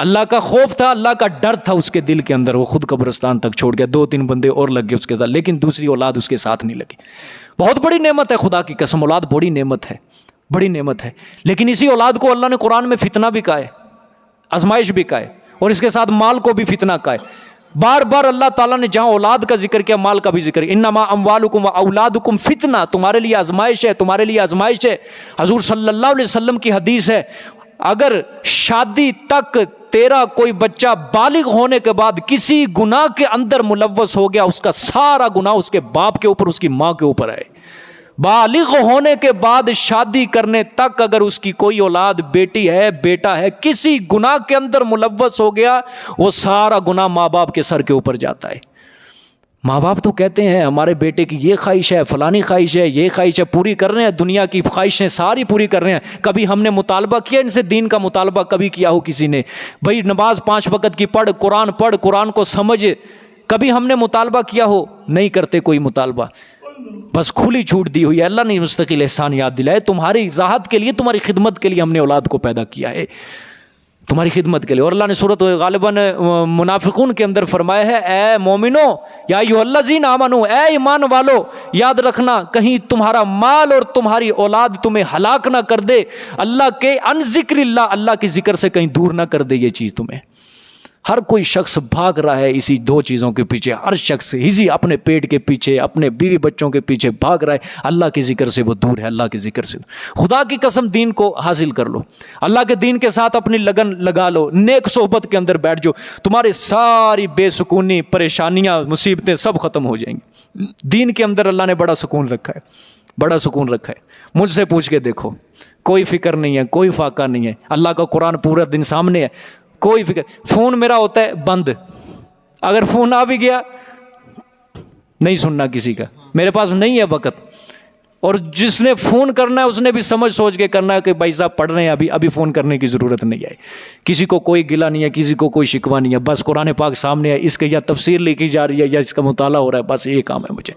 اللہ کا خوف تھا، اللہ کا ڈر تھا اس کے دل کے اندر، وہ خود قبرستان تک چھوڑ گیا۔ 2-3 بندے اور لگ گئے اس کے ساتھ، لیکن دوسری اولاد اس کے ساتھ نہیں لگی۔ بہت بڑی نعمت ہے، خدا کی قسم اولاد بڑی نعمت ہے، بڑی نعمت ہے، لیکن اسی اولاد کو اللہ نے قرآن میں فتنہ بھی کہا ہے، آزمائش بھی کہا ہے، اور اس کے ساتھ مال کو بھی فتنہ کہا ہے۔ بار بار اللہ تعالیٰ نے جہاں اولاد کا ذکر کیا، مال کا بھی ذکر کیا۔ انما اموالکم و اولادکم فتنہ، تمہارے لیے آزمائش ہے، تمہارے لیے آزمائش ہے۔ حضور صلی اللہ علیہ وسلم کی حدیث ہے، اگر شادی تک تیرا کوئی بچہ بالغ ہونے کے بعد کسی گناہ کے اندر ملوث ہو گیا، اس کا سارا گناہ اس کے باپ کے اوپر، اس کی ماں کے اوپر ہے۔ بالغ ہونے کے بعد شادی کرنے تک اگر اس کی کوئی اولاد، بیٹی ہے، بیٹا ہے، کسی گناہ کے اندر ملوث ہو گیا، وہ سارا گناہ ماں باپ کے سر کے اوپر جاتا ہے۔ ماں باپ تو کہتے ہیں ہمارے بیٹے کی یہ خواہش ہے، فلانی خواہش ہے، یہ خواہش ہے، پوری کر رہے ہیں، دنیا کی خواہشیں ساری پوری کر رہے ہیں۔ کبھی ہم نے مطالبہ کیا ان سے؟ دین کا مطالبہ کبھی کیا ہو کسی نے؟ بھائی نماز 5 وقت کی پڑھ، قرآن کو سمجھ، کبھی ہم نے مطالبہ کیا ہو؟ نہیں کرتے کوئی مطالبہ، بس کھلی چھوٹ دی ہوئی ہے۔ اللہ نے مستقل احسان یاد دلائے، تمہاری راحت کے لیے، تمہاری خدمت کے لیے ہم نے اولاد کو پیدا کیا ہے، تمہاری خدمت کے لیے۔ اور اللہ نے سورۃ غالباً منافقون کے اندر فرمایا ہے، اے مومنو یا ایھا الذین آمنو، اے ایمان والو، یاد رکھنا کہیں تمہارا مال اور تمہاری اولاد تمہیں ہلاک نہ کر دے، اللہ کے ان ذکر اللہ، اللہ کے ذکر سے کہیں دور نہ کر دے یہ چیز تمہیں۔ ہر کوئی شخص بھاگ رہا ہے اسی 2 چیزوں کے پیچھے، ہر شخص اسی اپنے پیٹ کے پیچھے، اپنے بیوی بچوں کے پیچھے بھاگ رہا ہے، اللہ کے ذکر سے وہ دور ہے، اللہ کے ذکر سے۔ خدا کی قسم دین کو حاصل کر لو، اللہ کے دین کے ساتھ اپنی لگن لگا لو، نیک صحبت کے اندر بیٹھ جاؤ، تمہاری ساری بے سکونی، پریشانیاں، مصیبتیں سب ختم ہو جائیں گی۔ دین کے اندر اللہ نے بڑا سکون رکھا ہے، بڑا سکون رکھا ہے۔ مجھ سے پوچھ کے دیکھو، کوئی فکر نہیں ہے، کوئی فاقہ نہیں ہے، اللہ کا قرآن پورا دن سامنے ہے، کوئی فکر۔ فون میرا ہوتا ہے بند، اگر فون آ بھی گیا نہیں سننا کسی کا، میرے پاس نہیں ہے وقت، اور جس نے فون کرنا ہے اس نے بھی سمجھ سوچ کے کرنا ہے کہ بھائی صاحب پڑھ رہے ہیں، ابھی فون کرنے کی ضرورت نہیں ہے۔ کسی کو کوئی گلہ نہیں ہے، کسی کو کوئی شکوہ نہیں ہے، بس قرآن پاک سامنے ہے، اس کے یا تفسیر لکھی جا رہی ہے یا اس کا مطالعہ ہو رہا ہے، بس یہ کام ہے مجھے۔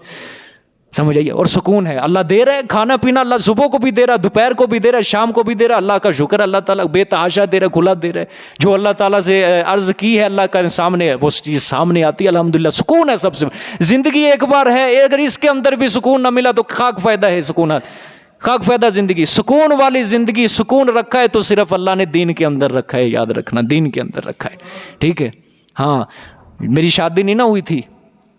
سمجھ آئیے، اور سکون ہے، اللہ دے رہا ہے کھانا پینا، اللہ صبح کو بھی دے رہا ہے، دوپہر کو بھی دے رہا ہے، شام کو بھی دے رہا ہے، اللہ کا شکر، اللہ تعالیٰ بے تحاشا دے رہا ہے، کھلا دے رہا ہے، جو اللہ تعالیٰ سے عرض کی ہے اللہ کا سامنے ہے وہ چیز سامنے آتی ہے، الحمدللہ سکون ہے سب سے۔ زندگی ایک بار ہے، اگر اس کے اندر بھی سکون نہ ملا تو خاک فائدہ ہے سکونات، خاک فائدہ زندگی۔ سکون والی زندگی، سکون رکھا ہے تو صرف اللہ نے دین کے اندر رکھا ہے، یاد رکھنا دین کے اندر رکھا ہے، ٹھیک ہے۔ ہاں میری شادی نہیں نہ ہوئی تھی،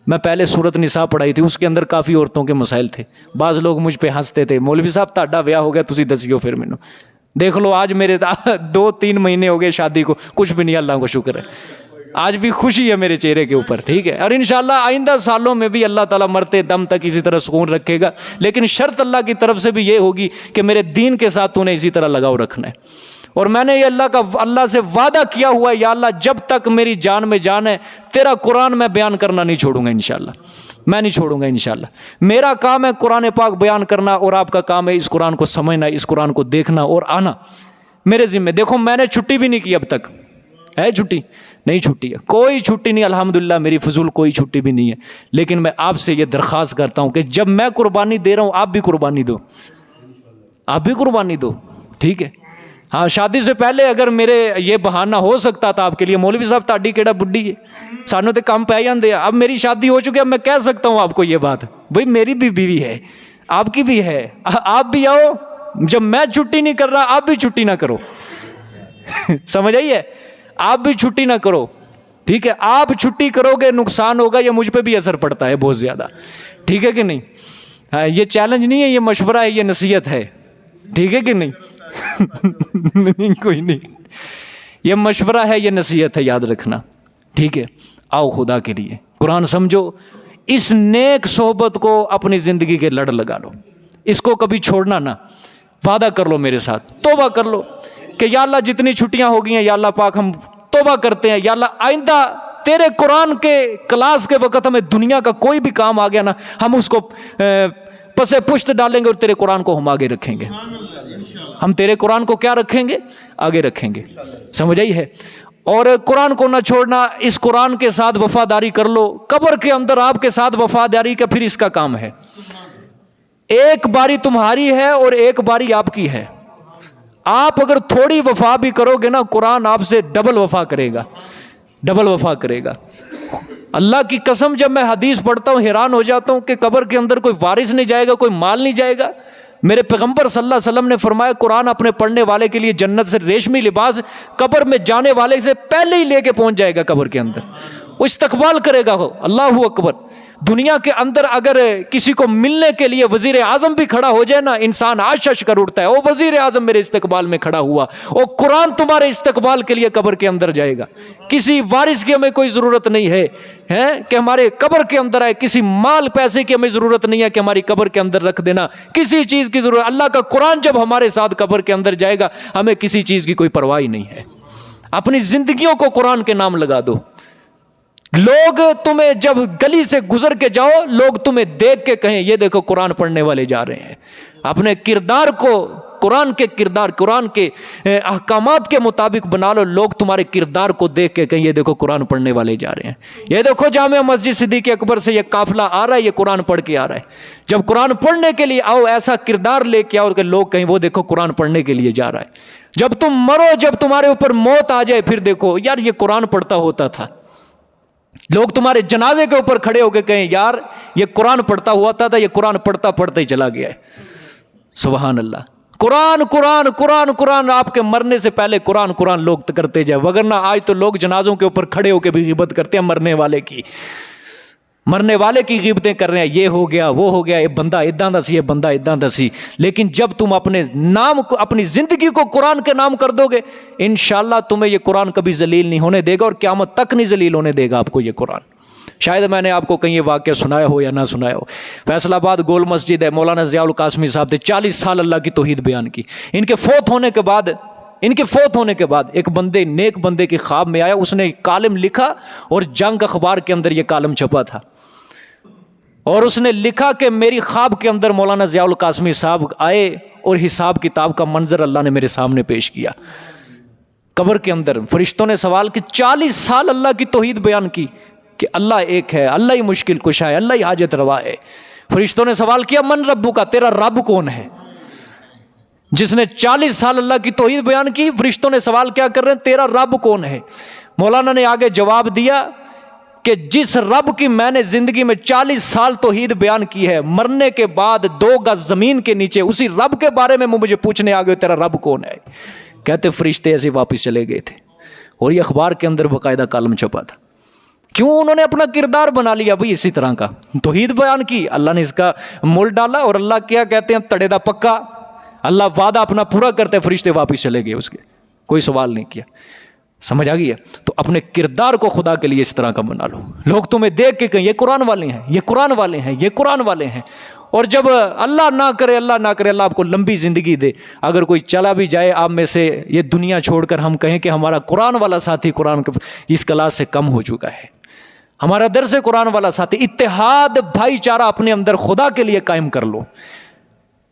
میں پہلے سورت نساء پڑھائی تھی، اس کے اندر کافی عورتوں کے مسائل تھے، بعض لوگ مجھ پہ ہنستے تھے، مولوی صاحب تہاڈا بیاہ ہو گیا تسی دسیو پھر مینوں، دیکھ لو آج میرے 2-3 مہینے ہو گئے شادی کو، کچھ بھی نہیں، اللہ کو شکر ہے، آج بھی خوشی ہے میرے چہرے کے اوپر، ٹھیک ہے۔ اور انشاءاللہ آئندہ سالوں میں بھی اللہ تعالیٰ مرتے دم تک اسی طرح سکون رکھے گا، لیکن شرط اللہ کی طرف سے بھی یہ ہوگی کہ میرے دین کے ساتھ تو نے اسی طرح لگاؤ رکھنا ہے، اور میں نے یہ اللہ سے وعدہ کیا ہوا ہے، یا اللہ جب تک میری جان میں جان ہے تیرا قرآن میں بیان کرنا نہیں چھوڑوں گا، انشاءاللہ میں نہیں چھوڑوں گا انشاءاللہ۔ میرا کام ہے قرآن پاک بیان کرنا، اور آپ کا کام ہے اس قرآن کو سمجھنا، اس قرآن کو دیکھنا اور آنا میرے ذمہ۔ دیکھو میں نے چھٹی بھی نہیں کی اب تک، ہے چھٹی نہیں، چھٹی ہے کوئی چھٹی نہیں، الحمدللہ میری فضول کوئی چھٹی بھی نہیں ہے، لیکن میں آپ سے یہ درخواست کرتا ہوں کہ جب میں قربانی دے رہا ہوں آپ بھی قربانی دو، آپ بھی قربانی دو، ٹھیک ہے۔ ہاں شادی سے پہلے اگر میرے یہ بہانہ ہو سکتا تھا آپ کے لیے، مولوی صاحب تاڑی کیڑا بڈھی ہے، سانوں تے کم پہ جاندے ہیں، اب میری شادی ہو چکی ہے، اب میں کہہ سکتا ہوں آپ کو یہ بات، بھئی میری بھی بیوی ہے، آپ کی بھی ہے، آپ بھی آؤ، جب میں چھٹی نہیں کر رہا آپ بھی چھٹی نہ کرو، سمجھ آئی ہے، آپ بھی چھٹی نہ کرو، ٹھیک ہے۔ آپ چھٹی کرو گے نقصان ہوگا، یا مجھ پہ بھی اثر پڑتا ہے بہت زیادہ، ٹھیک ہے کہ نہیں۔ ہاں یہ چیلنج نہیں ہے، یہ مشورہ ہے، یہ نصیحت ہے، ٹھیک ہے کہ نہیں، نہیں کوئی نہیں، یہ مشورہ ہے، یہ نصیحت ہے، یاد رکھنا، ٹھیک ہے۔ آؤ خدا کے لیے قرآن سمجھو، اس نیک صحبت کو اپنی زندگی کے لڑ لگا لو، اس کو کبھی چھوڑنا نہ، وعدہ کر لو میرے ساتھ، توبہ کر لو کہ یا اللہ جتنی چھٹیاں ہو گئی ہیں یا اللہ پاک ہم توبہ کرتے ہیں، یا اللہ آئندہ تیرے قرآن کے کلاس کے وقت ہمیں دنیا کا کوئی بھی کام آ گیا نا، ہم اس کو پسے پشت ڈالیں گے اور تیرے قرآن کو ہم آگے رکھیں گے، ہم تیرے قرآن کو کیا رکھیں گے، آگے رکھیں گے، سمجھ آئی ہے۔ اور قرآن کو نہ چھوڑنا، اس قرآن کے ساتھ وفاداری کر لو، قبر کے اندر آپ کے ساتھ وفاداری کا پھر اس کا کام ہے، ایک باری تمہاری ہے اور ایک باری آپ کی ہے، آپ اگر تھوڑی وفا بھی کرو گے نا، قرآن آپ سے ڈبل وفا کرے گا، ڈبل وفا کرے گا۔ اللہ کی قسم جب میں حدیث پڑھتا ہوں حیران ہو جاتا ہوں کہ قبر کے اندر کوئی وارث نہیں جائے گا، کوئی مال نہیں جائے گا۔ میرے پیغمبر صلی اللہ علیہ وسلم نے فرمایا قرآن اپنے پڑھنے والے کے لیے جنت سے ریشمی لباس قبر میں جانے والے سے پہلے ہی لے کے پہنچ جائے گا قبر کے اندر، وہ استقبال کرے گا، ہو اللہ اکبر۔ دنیا کے اندر اگر کسی کو ملنے کے لیے وزیر اعظم بھی کھڑا ہو جائے نا، انسان آشش کر اٹھتا ہے، وہ وزیر اعظم میرے استقبال میں کھڑا ہوا، اور قرآن تمہارے استقبال کے لیے قبر کے اندر جائے گا۔ کسی وارث کی ہمیں کوئی ضرورت نہیں ہے کہ ہمارے قبر کے اندر آئے، کسی مال پیسے کی ہمیں ضرورت نہیں ہے کہ ہماری قبر کے اندر رکھ دینا، کسی چیز کی ضرورت، اللہ کا قرآن جب ہمارے ساتھ قبر کے اندر جائے گا ہمیں کسی چیز کی کوئی پرواہ نہیں ہے۔ اپنی زندگیوں کو قرآن کے نام لگا دو، لوگ تمہیں جب گلی سے گزر کے جاؤ، لوگ تمہیں دیکھ کے کہیں یہ دیکھو قرآن پڑھنے والے جا رہے ہیں، اپنے کردار کو قرآن کے کردار، قرآن کے احکامات کے مطابق بنا لو، لوگ تمہارے کردار کو دیکھ کے کہیں یہ دیکھو قرآن پڑھنے والے جا رہے ہیں، یہ دیکھو جامع مسجد صدیق اکبر سے یہ قافلہ آ رہا ہے، یہ قرآن پڑھ کے آ رہا ہے۔ جب قرآن پڑھنے کے لیے آؤ ایسا کردار لے کے آؤ کہ لوگ کہیں وہ دیکھو قرآن پڑھنے کے لیے جا رہا ہے۔ جب تم مرو، جب تمہارے اوپر موت آ جائے، پھر دیکھو یار یہ قرآن پڑھتا ہوتا تھا، لوگ تمہارے جنازے کے اوپر کھڑے ہو کے کہیں یار یہ قرآن پڑھتا ہوا تھا، یہ قرآن پڑھتا پڑھتا ہی چلا گیا ہے۔ سبحان اللہ، قرآن قرآن قرآن قرآن، آپ کے مرنے سے پہلے قرآن قرآن لوگ کرتے جائے، وگرنہ آج تو لوگ جنازوں کے اوپر کھڑے ہو کے بھی غیبت کرتے ہیں، مرنے والے کی غیبتیں کر رہے ہیں، یہ ہو گیا وہ ہو گیا، یہ بندہ اداں دا سی، یہ بندہ اداں دا سی۔ لیکن جب تم اپنے نام کو، اپنی زندگی کو قرآن کے نام کر دو گے، انشاءاللہ تمہیں یہ قرآن کبھی ذلیل نہیں ہونے دے گا، اور قیامت تک نہیں ذلیل ہونے دے گا آپ کو یہ قرآن۔ شاید میں نے آپ کو کہیں یہ واقعہ سنایا ہو یا نہ سنایا ہو، فیصل آباد گول مسجد ہے، مولانا ضیاء القاسمی صاحب نے 40 سال اللہ کی توحید بیان کی۔ ان کے فوت ہونے کے بعد ایک بندے، نیک بندے کے خواب میں آیا، اس نے کالم لکھا اور جنگ اخبار کے اندر یہ کالم چھپا تھا، اور اس نے لکھا کہ میری خواب کے اندر مولانا ضیاء القاسمی صاحب آئے اور حساب کتاب کا منظر اللہ نے میرے سامنے پیش کیا۔ قبر کے اندر فرشتوں نے سوال کہ 40 سال اللہ کی توحید بیان کی کہ اللہ ایک ہے، اللہ ہی مشکل کشا ہے، اللہ ہی حاجت روا ہے، فرشتوں نے سوال کیا من ربو کا، تیرا رب کون ہے؟ جس نے 40 سال اللہ کی توحید بیان کی، فرشتوں نے سوال کیا کر رہے ہیں، تیرا رب کون ہے؟ مولانا نے آگے جواب دیا کہ جس رب کی میں نے زندگی میں 40 سال توحید بیان کی ہے، مرنے کے بعد 2 گز زمین کے نیچے اسی رب کے بارے میں مجھے پوچھنے آگے تیرا رب کون ہے؟ کہتے فرشتے ایسے واپس چلے گئے تھے، اور یہ اخبار کے اندر باقاعدہ کالم چھپا تھا۔ کیوں؟ انہوں نے اپنا کردار بنا لیا بھئی اسی طرح کا، توحید بیان کی، اللہ نے اس کا مول ڈالا، اور اللہ کیا کہتے ہیں، تڑے دا پکا، اللہ وعدہ اپنا پورا کرتے، فرشتے واپس چلے گئے، اس کے کوئی سوال نہیں کیا۔ سمجھ آ گئی ہے؟ تو اپنے کردار کو خدا کے لیے اس طرح کا بنا لو، لوگ تمہیں دیکھ کے کہیں یہ قرآن والے ہیں، یہ قرآن والے ہیں، یہ قرآن والے ہیں، اور جب اللہ نہ کرے اللہ آپ کو لمبی زندگی دے، اگر کوئی چلا بھی جائے آپ میں سے یہ دنیا چھوڑ کر، ہم کہیں کہ ہمارا قرآن والا ساتھی قرآن اس کلاس سے کم ہو چکا ہے، ہمارا درس قرآن والا ساتھی، اتحاد بھائی چارہ اپنے اندر خدا کے لیے قائم کر لو۔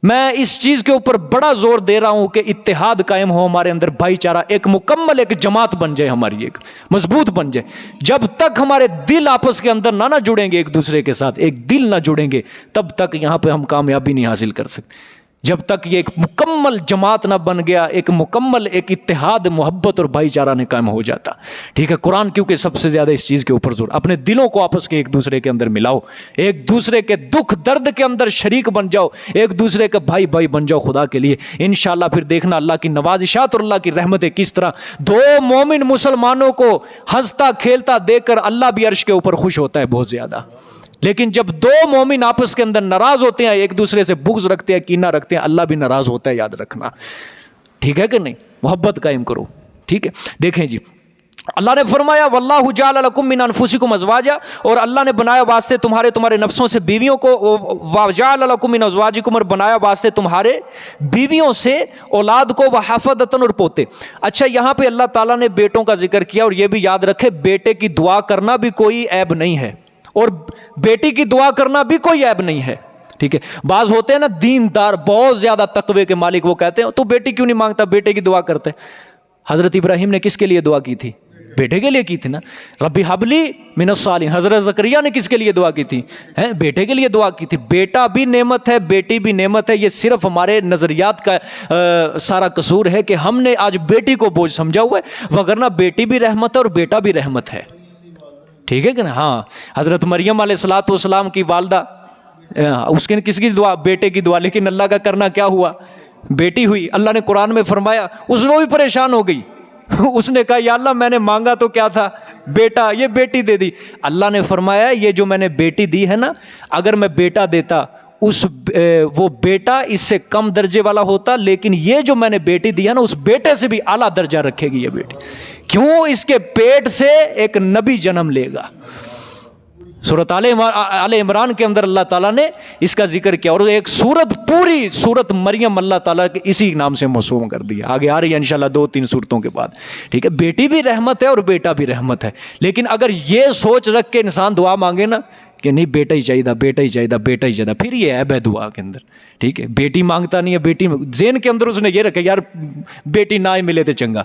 میں اس چیز کے اوپر بڑا زور دے رہا ہوں کہ اتحاد قائم ہو ہمارے اندر، بھائی چارہ ایک مکمل ایک جماعت بن جائے، ہماری ایک مضبوط بن جائے۔ جب تک ہمارے دل آپس کے اندر نہ جڑیں گے، ایک دوسرے کے ساتھ ایک دل نہ جڑیں گے، تب تک یہاں پہ ہم کامیابی نہیں حاصل کر سکتے۔ جب تک یہ ایک مکمل جماعت نہ بن گیا، ایک مکمل ایک اتحاد محبت اور بھائی چارہ نے قائم ہو جاتا، ٹھیک ہے۔ قرآن کیونکہ سب سے زیادہ اس چیز کے اوپر زور، اپنے دلوں کو آپس کے ایک دوسرے کے اندر ملاؤ، ایک دوسرے کے دکھ درد کے اندر شریک بن جاؤ، ایک دوسرے کا بھائی بھائی بن جاؤ خدا کے لیے۔ انشاءاللہ پھر دیکھنا اللہ کی نوازشات اور اللہ کی رحمتیں کس طرح 2 مومن مسلمانوں کو ہنستا کھیلتا دیکھ کر اللہ بھی عرش کے اوپر خوش ہوتا ہے بہت زیادہ۔ لیکن جب 2 مومن آپس کے اندر ناراض ہوتے ہیں، ایک دوسرے سے بغض رکھتے ہیں، کینہ رکھتے ہیں، اللہ بھی ناراض ہوتا ہے، یاد رکھنا، ٹھیک ہے کہ نہیں؟ محبت قائم کرو، ٹھیک ہے۔ دیکھیں جی، اللہ نے فرمایا واللہ جعل لکم من انفسکم ازواجا، اور اللہ نے بنایا واسطے تمہارے نفسوں سے بیویوں کو، وجعل لکم من ازواجکم، اور بنایا واسطے تمہارے بیویوں سے اولاد کو، وحفظۃ، اور پوتے۔ اچھا، یہاں پہ اللہ تعالیٰ نے بیٹوں کا ذکر کیا، اور یہ بھی یاد رکھے بیٹے کی دعا کرنا بھی کوئی عیب نہیں ہے، اور بیٹی کی دعا کرنا بھی کوئی عیب نہیں ہے، ٹھیک ہے۔ بعض ہوتے ہیں نا دیندار، بہت زیادہ تقوی کے مالک، وہ کہتے ہیں تو بیٹی کیوں نہیں مانگتا، بیٹے کی دعا کرتے۔ حضرت ابراہیم نے کس کے لیے دعا کی تھی؟ بیٹے کے لیے کی تھی نا، ربی حبلی من الصالحین۔ حضرت زکریا نے کس کے لیے دعا کی تھی؟ بیٹے کے لیے دعا کی تھی۔ بیٹا بھی نعمت ہے، بیٹی بھی نعمت ہے۔ یہ صرف ہمارے نظریات کا سارا قصور ہے کہ ہم نے آج بیٹی کو بوجھ سمجھا ہوا ہے، وگرنہ بیٹی بھی رحمت ہے اور بیٹا بھی رحمت ہے، ٹھیک ہے کہ نا؟ ہاں، حضرت مریم علیہ السلام کی والدہ، اس کے کس کی دعا؟ بیٹے کی دعا، لیکن اللہ کا کرنا کیا ہوا؟ بیٹی ہوئی۔ اللہ نے قرآن میں فرمایا، اس وہ بھی پریشان ہو گئی، اس نے کہا یا اللہ میں نے مانگا تو کیا تھا؟ بیٹا، یہ بیٹی دے دی۔ اللہ نے فرمایا یہ جو میں نے بیٹی دی ہے نا، اگر میں بیٹا دیتا وہ بیٹا اس سے کم درجے والا ہوتا، لیکن یہ جو میں نے بیٹی دی ہے نا، اس بیٹے سے بھی اعلیٰ درجہ رکھے گی یہ بیٹی۔ کیوں؟ اس کے پیٹ سے ایک نبی جنم لے گا۔ سورۃ آل عمران کے اندر اللہ تعالیٰ نے اس کا ذکر کیا، اور ایک سورت، پوری سورت مریم اللہ تعالیٰ کے اسی نام سے موسوم کر دیا۔ آگے آ رہی ہے انشاءاللہ 2-3 سورتوں کے بعد، ٹھیک ہے۔ بیٹی بھی رحمت ہے اور بیٹا بھی رحمت ہے، لیکن اگر یہ سوچ رکھ کے انسان دعا مانگے نا کہ نہیں بیٹا ہی چاہیے، بیٹا ہی چاہیے، بیٹا ہی چاہیے، پھر یہ عیب ہے دعا کے اندر، ٹھیک ہے۔ بیٹی مانگتا نہیں ہے، بیٹی ذہن کے اندر اس نے یہ رکھا یار بیٹی نہ ہی ملے تو چنگا،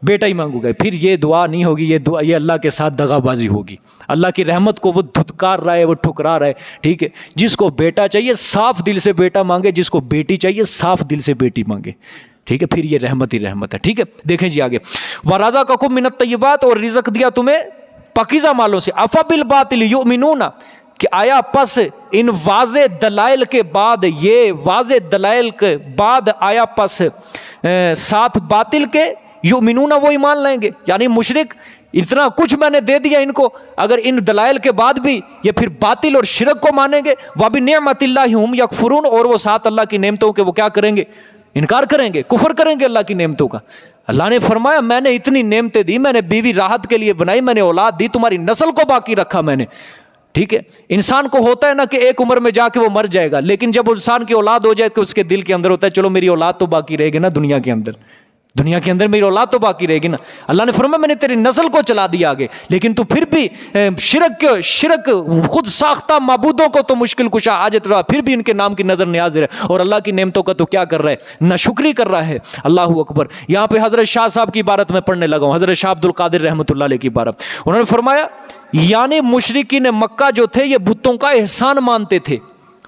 بیٹا ہی مانگو گے، پھر یہ دعا نہیں ہوگی، یہ دعا یہ اللہ کے ساتھ دغا بازی ہوگی۔ اللہ کی رحمت کو وہ دھتکار رہا ہے، وہ ٹھکرا رہا ہے، ٹھیک ہے۔ جس کو بیٹا چاہیے صاف دل سے بیٹا مانگے، جس کو بیٹی چاہیے صاف دل سے بیٹی مانگے، ٹھیک ہے، پھر یہ رحمت ہی رحمت ہے، ٹھیک ہے۔ دیکھیں جی آگے، وَرَزَقَكُم مِّنَ الطَّيِّبَاتِ، اور رزق دیا تمہیں پاکیزہ مالوں سے۔ أَفَبِالْبَاطِلِ يُؤْمِنُونَ، کہ آیا پس ان واضح دلائل کے بعد، یہ واضح دلائل کے بعد آیا پس ساتھ باطل کے یؤمنون، وہ ایمان لائیں گے؟ یعنی مشرک، اتنا کچھ میں نے دے دیا ان کو، اگر ان دلائل کے بعد بھی یہ پھر باطل اور شرک کو مانیں گے۔ وَبِنِعْمَةِ اللَّهِ هُمْ يَكْفُرُونَ، اور وہ ساتھ اللہ کی نعمتوں کے وہ کیا کریں گے؟ انکار کریں گے، کفر کریں گے اللہ کی نعمتوں کا۔ اللہ نے فرمایا میں نے اتنی نعمتیں دی، میں نے بیوی راحت کے لیے بنائی، میں نے اولاد دی، تمہاری نسل کو باقی رکھا میں نے، ٹھیک ہے۔ انسان کو ہوتا ہے نا کہ ایک عمر میں جا کے وہ مر جائے گا، لیکن جب انسان کی اولاد ہو جائے تو اس کے دل کے اندر ہوتا ہے چلو میری اولاد تو باقی رہے گی نا دنیا کے اندر، دنیا کے اندر میری اولاد تو باقی رہے گی نا۔ اللہ نے فرمایا میں نے تیری نسل کو چلا دیا آگے، لیکن تو پھر بھی شرک خود ساختہ معبودوں کو تو مشکل کشا حاجت رہا، پھر بھی ان کے نام کی نظر نیاز رہا، اور اللہ کی نعمتوں کا تو کیا کر رہا ہے؟ ناشکری کر رہا ہے۔ اللہ اکبر۔ یہاں پہ حضرت شاہ صاحب کی عبارت میں پڑھنے لگا ہوں، حضرت شاہ عبد القادر رحمۃ اللہ علیہ کی عبارت۔ انہوں نے فرمایا یعنی مشرکین مکہ جو تھے یہ بتوں کا احسان مانتے تھے،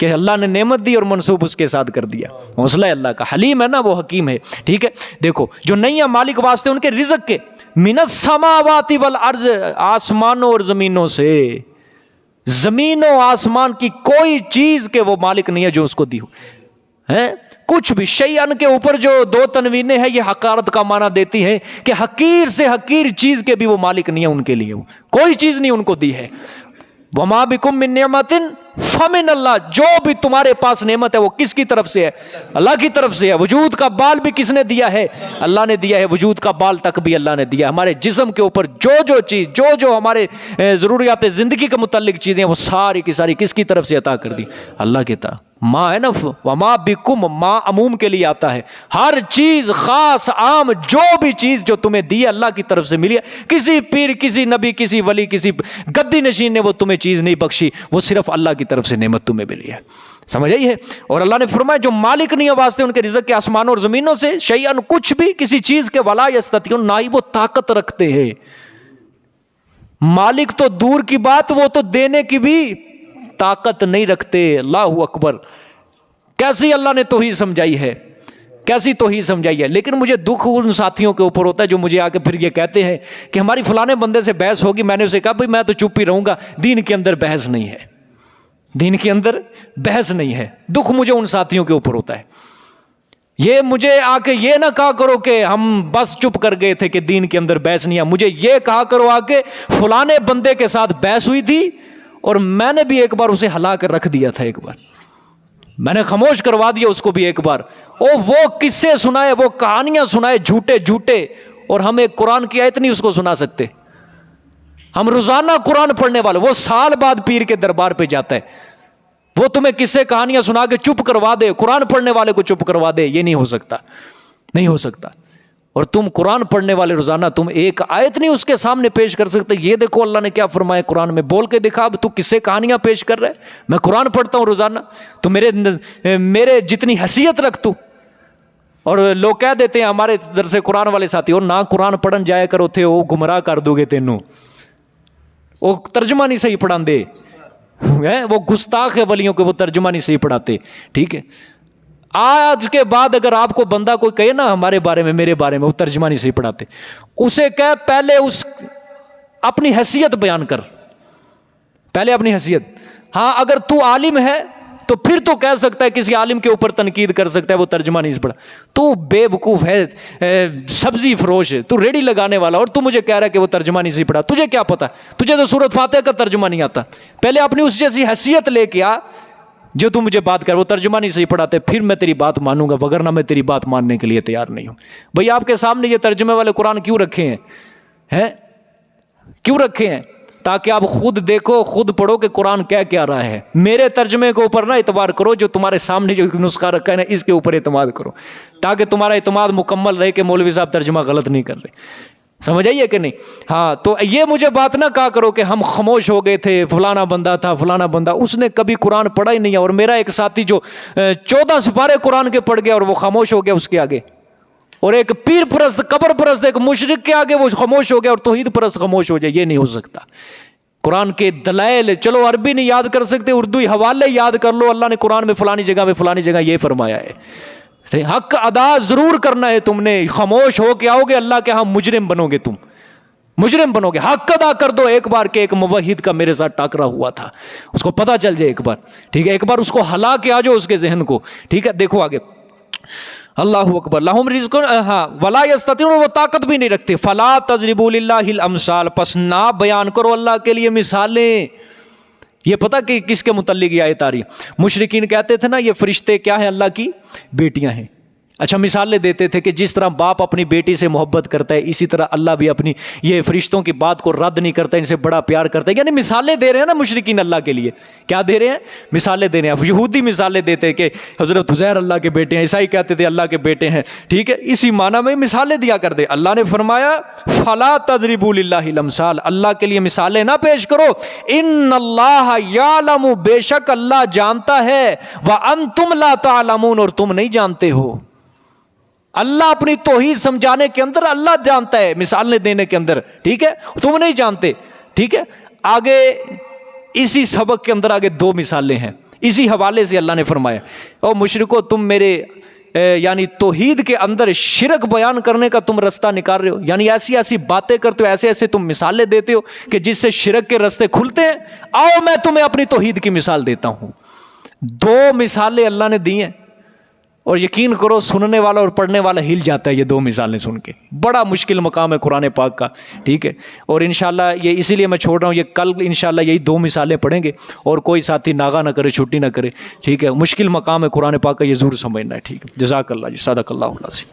کہ اللہ نے نعمت دی اور منسوب اس کے ساتھ کر دیا. حوصلہ ہے اللہ کا. حلیم ہے نا وہ, حکیم ہے. ٹھیک ہے, دیکھو جو نہیں ہے مالک واسطے ان کے رزق کے, من السماوات والارض, آسمانوں اور زمینوں سے. زمین و آسمان کی کوئی چیز کے وہ مالک نہیں ہے جو اس کو دی ہو. کچھ بھی شیئن کے اوپر جو دو تنوینیں ہیں یہ حقارت کا معنی دیتی ہیں کہ حقیر سے حقیر چیز کے بھی وہ مالک نہیں ہے ان کے لیے, وہ کوئی چیز نہیں ان کو دی ہے. وما بکم من نعمت فمن اللہ, جو بھی تمہارے پاس نعمت ہے وہ کس کی طرف سے ہے؟ اللہ کی طرف سے ہے. وجود کا بال بھی کس نے دیا ہے؟ اللہ نے دیا ہے. وجود کا بال تک بھی اللہ نے دیا. ہمارے جسم کے اوپر جو چیز جو ہمارے ضروریات زندگی کے متعلق چیزیں وہ ساری کی ساری کس کی طرف سے عطا کر دی؟ اللہ کی طرف. ماں ہے نا, وما بکم, ماں عموم کے لیے آتا ہے. ہر چیز خاص عام جو بھی چیز جو تمہیں دی ہے اللہ کی طرف سے ملی ہے. کسی پیر, کسی نبی, کسی ولی, کسی گدی نشین نے وہ تمہیں چیز نہیں بخشی, وہ صرف اللہ کی طرف سے نعمت تمہیں ملی ہے. سمجھ آئی ہے؟ اور اللہ نے فرمایا جو مالک نہیں ہے واسطے ان کے رزق کے آسمانوں اور زمینوں سے, شیئن کچھ بھی کسی چیز کے, ولا یستطیعون, نہ ہی وہ طاقت رکھتے ہیں. مالک تو دور کی بات, وہ تو دینے کی بھی طاقت نہیں رکھتے. اللہ اکبر. کیسی اللہ نے توحید سمجھائی ہے, کیسی توحید سمجھائی ہے. لیکن مجھے دکھ ان ساتھیوں کے اوپر ہوتا ہے جو مجھے آ کے پھر یہ کہتے ہیں کہ ہماری فلانے بندے سے بحث ہوگی. میں نے اسے کہا بھائی میں تو چپ ہی رہوں گا, دین کے اندر بحث نہیں ہے, دین کے اندر بحث نہیں ہے. دکھ مجھے ان ساتھیوں کے اوپر ہوتا ہے. یہ مجھے آ کے یہ نہ کہا کرو کہ ہم بس چپ کر گئے تھے کہ دین کے اندر بحث نہیں ہے. مجھے یہ کہا کرو آ کے فلانے بندے کے ساتھ بحث ہوئی تھی اور میں نے بھی ایک بار اسے ہلا کر رکھ دیا تھا, ایک بار میں نے خاموش کروا دیا اس کو بھی ایک بار. وہ قصے سنائے, وہ کہانیاں سنائے جھوٹے جھوٹے, اور ہم ایک قرآن کی آیت نہیں اس کو سنا سکتے. ہم روزانہ قرآن پڑھنے والے, وہ سال بعد پیر کے دربار پہ جاتا ہے, وہ تمہیں قصے کہانیاں سنا کے چپ کروا دے, قرآن پڑھنے والے کو چپ کروا دے. یہ نہیں ہو سکتا, نہیں ہو سکتا. اور تم قرآن پڑھنے والے روزانہ تم ایک آیت نہیں اس کے سامنے پیش کر سکتے. یہ دیکھو اللہ نے کیا فرمایا قرآن میں, بول کے دکھا. اب تو قصے کہانیاں پیش کر رہے, میں قرآن پڑھتا ہوں روزانہ, تو میرے جتنی حیثیت رکھ تو. اور لوگ کہہ دیتے ہیں ہمارے درس قرآن والے ساتھی, اور نہ قرآن پڑھن جایا کرو تھے, وہ گمراہ کر دو گے تینوں, وہ ترجمہ نہیں صحیح پڑھان دے, وہ گستاخ ہے ولیوں کے, وہ ترجمہ نہیں صحیح پڑھاتے. ٹھیک ہے, آج کے بعد اگر آپ کو بندہ کوئی کہے نا ہمارے بارے میں, میرے بارے میں, وہ ترجمہ نہیں صحیح پڑھاتے, اسے کہے پہلے اپنی حیثیت بیان کر, پہلے اپنی حیثیت. ہاں اگر تو عالم ہے تو پھر تو کہہ سکتا ہے, کسی عالم کے اوپر تنقید کر سکتا ہے وہ ترجمہ نہیں پڑھا. تو بے وقوف ہے, سبزی فروش ہے, تو ریڑھی لگانے والا, اور تو مجھے کہہ رہا ہے کہ وہ ترجمہ نہیں صحیح پڑھا. تجھے کیا پتا, تجھے تو سورۃ فاتحہ کا ترجمہ نہیں آتا. پہلے اپنی اس جیسی حیثیت لے کے آ جو تو مجھے بات کر, وہ ترجمہ نہیں صحیح پڑھاتے, پھر میں تیری بات مانوں گا, وگرنہ میں تیری بات ماننے کے لیے تیار نہیں ہوں. بھئی آپ کے سامنے یہ ترجمے والے قرآن کیوں رکھے ہیں, کیوں رکھے ہیں؟ تاکہ آپ خود دیکھو, خود پڑھو کہ قرآن کیا رہا ہے. میرے ترجمے کے اوپر نہ اعتبار کرو, جو تمہارے سامنے جو نسخہ رکھا ہے نا اس کے اوپر اعتماد کرو, تاکہ تمہارا اعتماد مکمل رہے کہ مولوی صاحب ترجمہ غلط نہیں کر رہے. سمجھ آئیے کہ نہیں؟ ہاں, تو یہ مجھے بات نہ کہا کرو کہ ہم خاموش ہو گئے تھے, فلانا بندہ تھا, فلانا بندہ, اس نے کبھی قرآن پڑھا ہی نہیں ہے. اور میرا ایک ساتھی جو 14 سپارے قرآن کے پڑھ گیا اور وہ خاموش ہو گیا اس کے آگے, اور ایک پیر پرست, قبر پرست, ایک مشرک کے آگے وہ خاموش ہو گیا, اور توحید پرست خاموش ہو جائے. یہ نہیں ہو سکتا. قرآن کے دلائل, چلو عربی نہیں یاد کر سکتے, اردو حوالے یاد کر لو. اللہ نے قرآن میں فلانی جگہ یہ فرمایا ہے. حق ادا ضرور کرنا ہے تم نے. خاموش ہو کے آؤ گے اللہ کے ہاں, مجرم بنو گے, تم مجرم بنو گے. حق ادا کر دو ایک بار کہ ایک موحد کا میرے ساتھ ٹاکرا ہوا تھا, اس کو پتہ چل جائے ایک بار. ٹھیک ہے, ایک بار اس کو ہلا کے آ جاؤ اس کے ذہن کو. ٹھیک ہے, دیکھو آگے, اللہ اکبر. لہم رزق, ہاں, ولا یستطیعون, وہ طاقت بھی نہیں رکھتے. فلا تضربوا للہ الامثال, پس نہ بیان کرو اللہ کے لیے مثالیں. یہ پتہ کہ کس کے متعلق یہ آیت آ رہی ہے؟ مشرکین کہتے تھے نا یہ فرشتے کیا ہیں, اللہ کی بیٹیاں ہیں. اچھا, مثالیں دیتے تھے کہ جس طرح باپ اپنی بیٹی سے محبت کرتا ہے, اسی طرح اللہ بھی اپنی یہ فرشتوں کی بات کو رد نہیں کرتا, ان سے بڑا پیار کرتا ہے. یعنی مثالیں دے رہے ہیں نا مشرکین اللہ کے لیے. کیا دے رہے ہیں؟ مثالیں دے رہے ہیں. یہودی مثالیں دیتے کہ حضرت عزیر اللہ کے بیٹے ہیں, عیسائی کہتے تھے اللہ کے بیٹے ہیں. ٹھیک ہے, اسی معنی میں مثالیں دیا کر دے. اللہ نے فرمایا فلا تضربوا للہ الامثال, اللہ کے لیے مثالیں نہ پیش کرو. ان اللہ یعلم, بے شک اللہ جانتا ہے, وانتم لا تعلمون, اور تم نہیں جانتے ہو. اللہ اپنی توحید سمجھانے کے اندر اللہ جانتا ہے, مثالیں دینے کے اندر. ٹھیک ہے, تم نہیں جانتے. ٹھیک ہے, آگے اسی سبق کے اندر آگے 2 مثالیں ہیں. اسی حوالے سے اللہ نے فرمایا او مشرکو تم میرے یعنی توحید کے اندر شرک بیان کرنے کا تم رستہ نکال رہے ہو، یعنی ایسی ایسی باتیں کرتے ہو، ایسے ایسے تم مثالیں دیتے ہو کہ جس سے شرک کے رستے کھلتے ہیں۔ آؤ میں تمہیں اپنی توحید کی مثال دیتا ہوں۔ 2 مثالیں اللہ نے دی ہیں، اور یقین کرو سننے والا اور پڑھنے والا ہل جاتا ہے یہ 2 مثالیں سن کے۔ بڑا مشکل مقام ہے قرآن پاک کا، ٹھیک ہے۔ اور انشاءاللہ یہ اسی لیے میں چھوڑ رہا ہوں، یہ کل انشاءاللہ یہی 2 مثالیں پڑھیں گے، اور کوئی ساتھی ناغہ نہ کرے، چھٹی نہ کرے، ٹھیک ہے۔ مشکل مقام ہے قرآن پاک کا، یہ ضرور سمجھنا ہے، ٹھیک ہے۔ جزاک اللہ، صدق اللہ العظیم۔